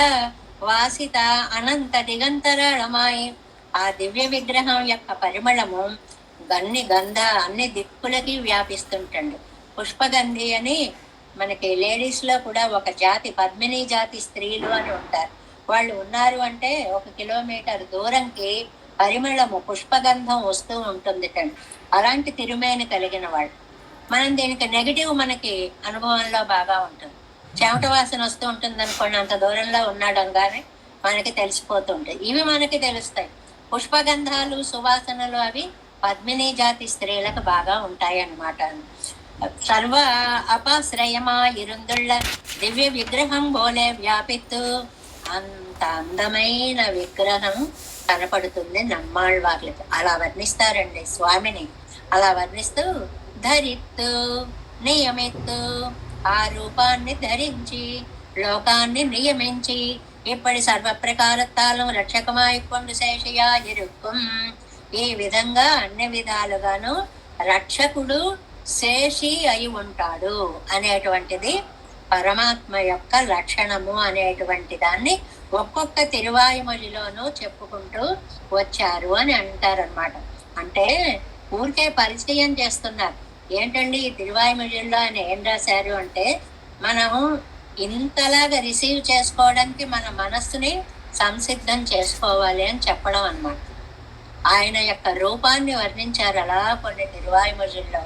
వాసిత అనంత దిగంతరాళమాయి. ఆ దివ్య విగ్రహం యొక్క పరిమళము అన్ని దిక్కులకి వ్యాపిస్తుంటండు. పుష్పగంధి అని మనకి లేడీస్ లో కూడా ఒక జాతి పద్మిని జాతి స్త్రీలు అని ఉంటారు. వాళ్ళు ఉన్నారు అంటే 1 కిలోమీటర్ దూరంకి పరిమళము పుష్పగంధం వస్తూ ఉంటుంది. అలాంటి తిరుమేని కలిగిన వాళ్ళు. మనం దీనికి నెగిటివ్ మనకి అనుభవంలో బాగా ఉంటుంది. చెమట వాసన వస్తూ ఉంటుంది అనుకోండి, అంత దూరంలో ఉన్నాడంగానే మనకి తెలిసిపోతూ ఉంటాయి. ఇవి మనకి తెలుస్తాయి. పుష్పగంధాలు సువాసనలు అవి పద్మిని జాతి స్త్రీలకు బాగా ఉంటాయి అన్నమాట. సర్వ అపాశ్రయమా ఇరుందుళ్ళ దివ్య విగ్రహం బోలే వ్యాపిత్తు. అంత అందమైన విగ్రహం కనపడుతుంది నమ్మాళ్ళవార్లకి. అలా వర్ణిస్తారండి స్వామిని. అలా వర్ణిస్తూ ధరిత్తు నియమిత్తు, ఆ రూపాన్ని ధరించి లోకాన్ని నియమించి ఇప్పటి సర్వప్రకారత్తాలం రక్షకమాయికొండు శేషయా ఇరుక్కుం. ఈ విధంగా అన్ని విధాలుగాను రక్షకుడు శేషి అయి ఉంటాడు అనేటువంటిది పరమాత్మ యొక్క లక్షణము అనేటువంటి దాన్ని ఒక్కొక్క తిరువాయుమొழிలోనూ చెప్పుకుంటూ వచ్చారు అని అంటారనమాట. అంటే ఊరికే పరిచయం చేస్తున్నారు. ఏంటండి ఈ తిరువాయుమొழிలో ఆయన ఏం రాశారు అంటే, మనం ఇంతలాగా రిసీవ్ చేసుకోవడానికి మన మనస్సుని సంసిద్ధం చేసుకోవాలి అని చెప్పడం అన్నమాట. ఆయన యొక్క రూపాన్ని వర్ణించారు అలా కొన్ని తిరువాయిమొழிల్లో.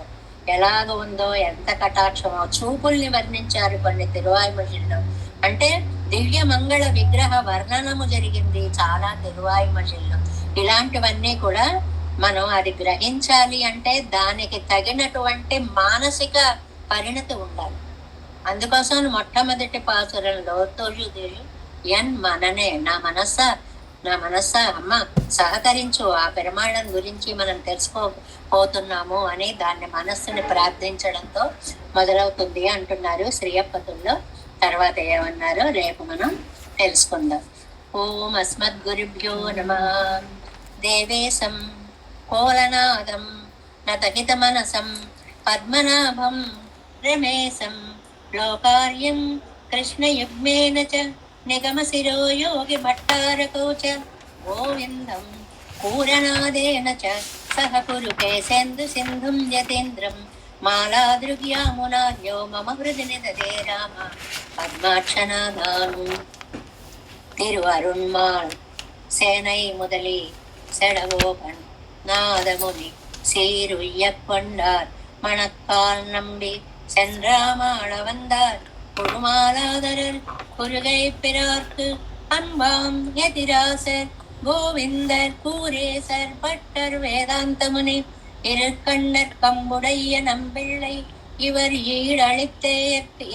ఎలాగ ఉందో, ఎంత కటాక్షమో చూపుల్ని వర్ణించారు కొన్ని తిరువాయిమొழிల్లో. అంటే దివ్య మంగళ విగ్రహ వర్ణనము జరిగింది చాలా తిరువాయిమొழிల్లో. ఇలాంటివన్నీ కూడా మనం అది గ్రహించాలి అంటే దానికి తగినటువంటి మానసిక పరిణతి ఉండాలి. అందుకోసం మొట్టమొదటి పాసురంలో తొഴുதில் ఎన్ మననే, నా మనస్స అమ్మ సహకరించు, ఆ పెరుమాళం గురించి మనం తెలుసుకోపోతున్నాము అని దాన్ని మనస్సుని ప్రార్థించడంతో మొదలవుతుంది అంటున్నారు శ్రీయప్పతుల్లో. తర్వాత ఏమన్నారో రేపు మనం తెలుసుకుందాం. ఓం అస్మద్గురుభ్యో నమః. దేవేశం కోలనాదం నతహిత మనసం పద్మనాభం రమేశం లోకార్యం కృష్ణయుగ్మేన చ నిగమశిరో యోగి భట్టారకౌ చ గోవిందం పూరనాదేన చ సహ కురు కేశేందు సింధుం యతీంద్రం మాలాదృగ్యామునార్యో మమ హృది నిదదే రామ పద్మాక్షనాదాను. తిరువరుణ్మాల్ சேனை முதலி செடகோபன் நாதமுனி சீருய்யக்கொண்டார் மணக்கால் நம்பி சென்றாமாள வந்தார் குருமாலாதரர் குருகை பிறார்க்கு அன்பாம் எதிராசர் கோவிந்தர் கூரேசர் பட்டர் வேதாந்தமுனி இருக்கண்ணர் கம்புடைய நம்பிள்ளை இவர் ஈடழித்தே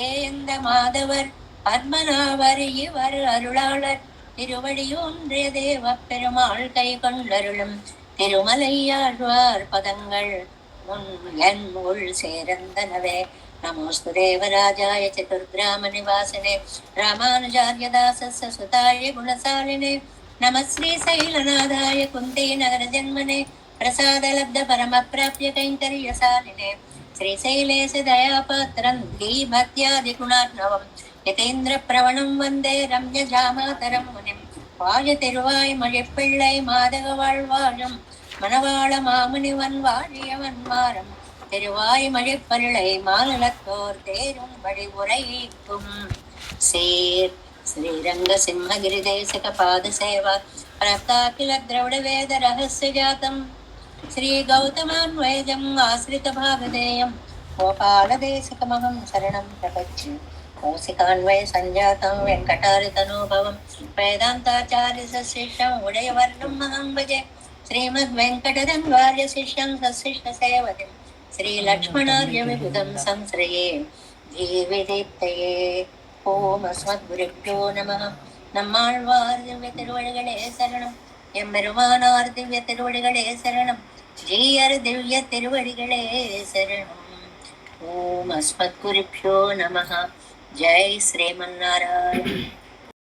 ஏந்த மாதவர் பத்மநாபர் இவர் அருளாளர் திருவடியூன்றிய தேவ பெருமாள் கை கொண்டருளும் திருமலையாழ்வார் பதங்கள் முன் என் உள் சேர்ந்தனவே. நமோஸ்து தேவராஜாய சதுர்கிராம நிவாசினே ராமானுஜார்யதாசஸ்ய சுதாய குணசாலினே நம ஸ்ரீ சைலநாதாய குந்தி நகர ஜன்மனே பிரசாதலப்த பரம பிராப்ய கைங்கர்யசாலினே శ్రీశైలేశ దయాపాత్రం ధీభక్త్యాది గుణార్ణవం యతేంద్ర ప్రవణం వందే రమ్యజామాతరం మునిం வாழ திருவாய் மழைப்பிள்ளை மாதக வாழ்வாழும் மணவாள மாமுனிவன் வாழியவன் மாறம் திருவாய் மழைப்பருளை மாநிலத்தோர் தேரும் வழி உரைக்கும் சேர் ஸ்ரீரங்க சிம்மகிரி தேசக பாத சேவா பிரப்தாகில திரவிட வேத ரகசிய ஜாதம் శ్రీ గౌతమాన్వయజం ఆశ్రిత భాగధేయం గోపాలదేశకమహం శరణం ప్రపంచి కౌశికాన్వయ సంజాతం వెంకటారితనోభవం వేదాంతాచార్య శిష్యం ఉదయవర్ణం మహం భజే శ్రీమద్ వెంకటరంగార్య శిష్యం సశిష్ట సేవతిం శ్రీ లక్ష్మణార్య విబుధం సంశ్రయే జీవిదీప్తయే. ఓం అస్మద్గురుభ్యో నమః. நம்மாழ்வார் திவ்ய திருவடிகளே சரணம். எம்பெருமானார் திவ்ய திருவடிகளே சரணம். ஜீயர் திவ்ய திருவடிகளே சரணம். ஓம் அஸ்மத்குருभ्यो நமः. ஜெய் ஸ்ரீமன்னாராயண.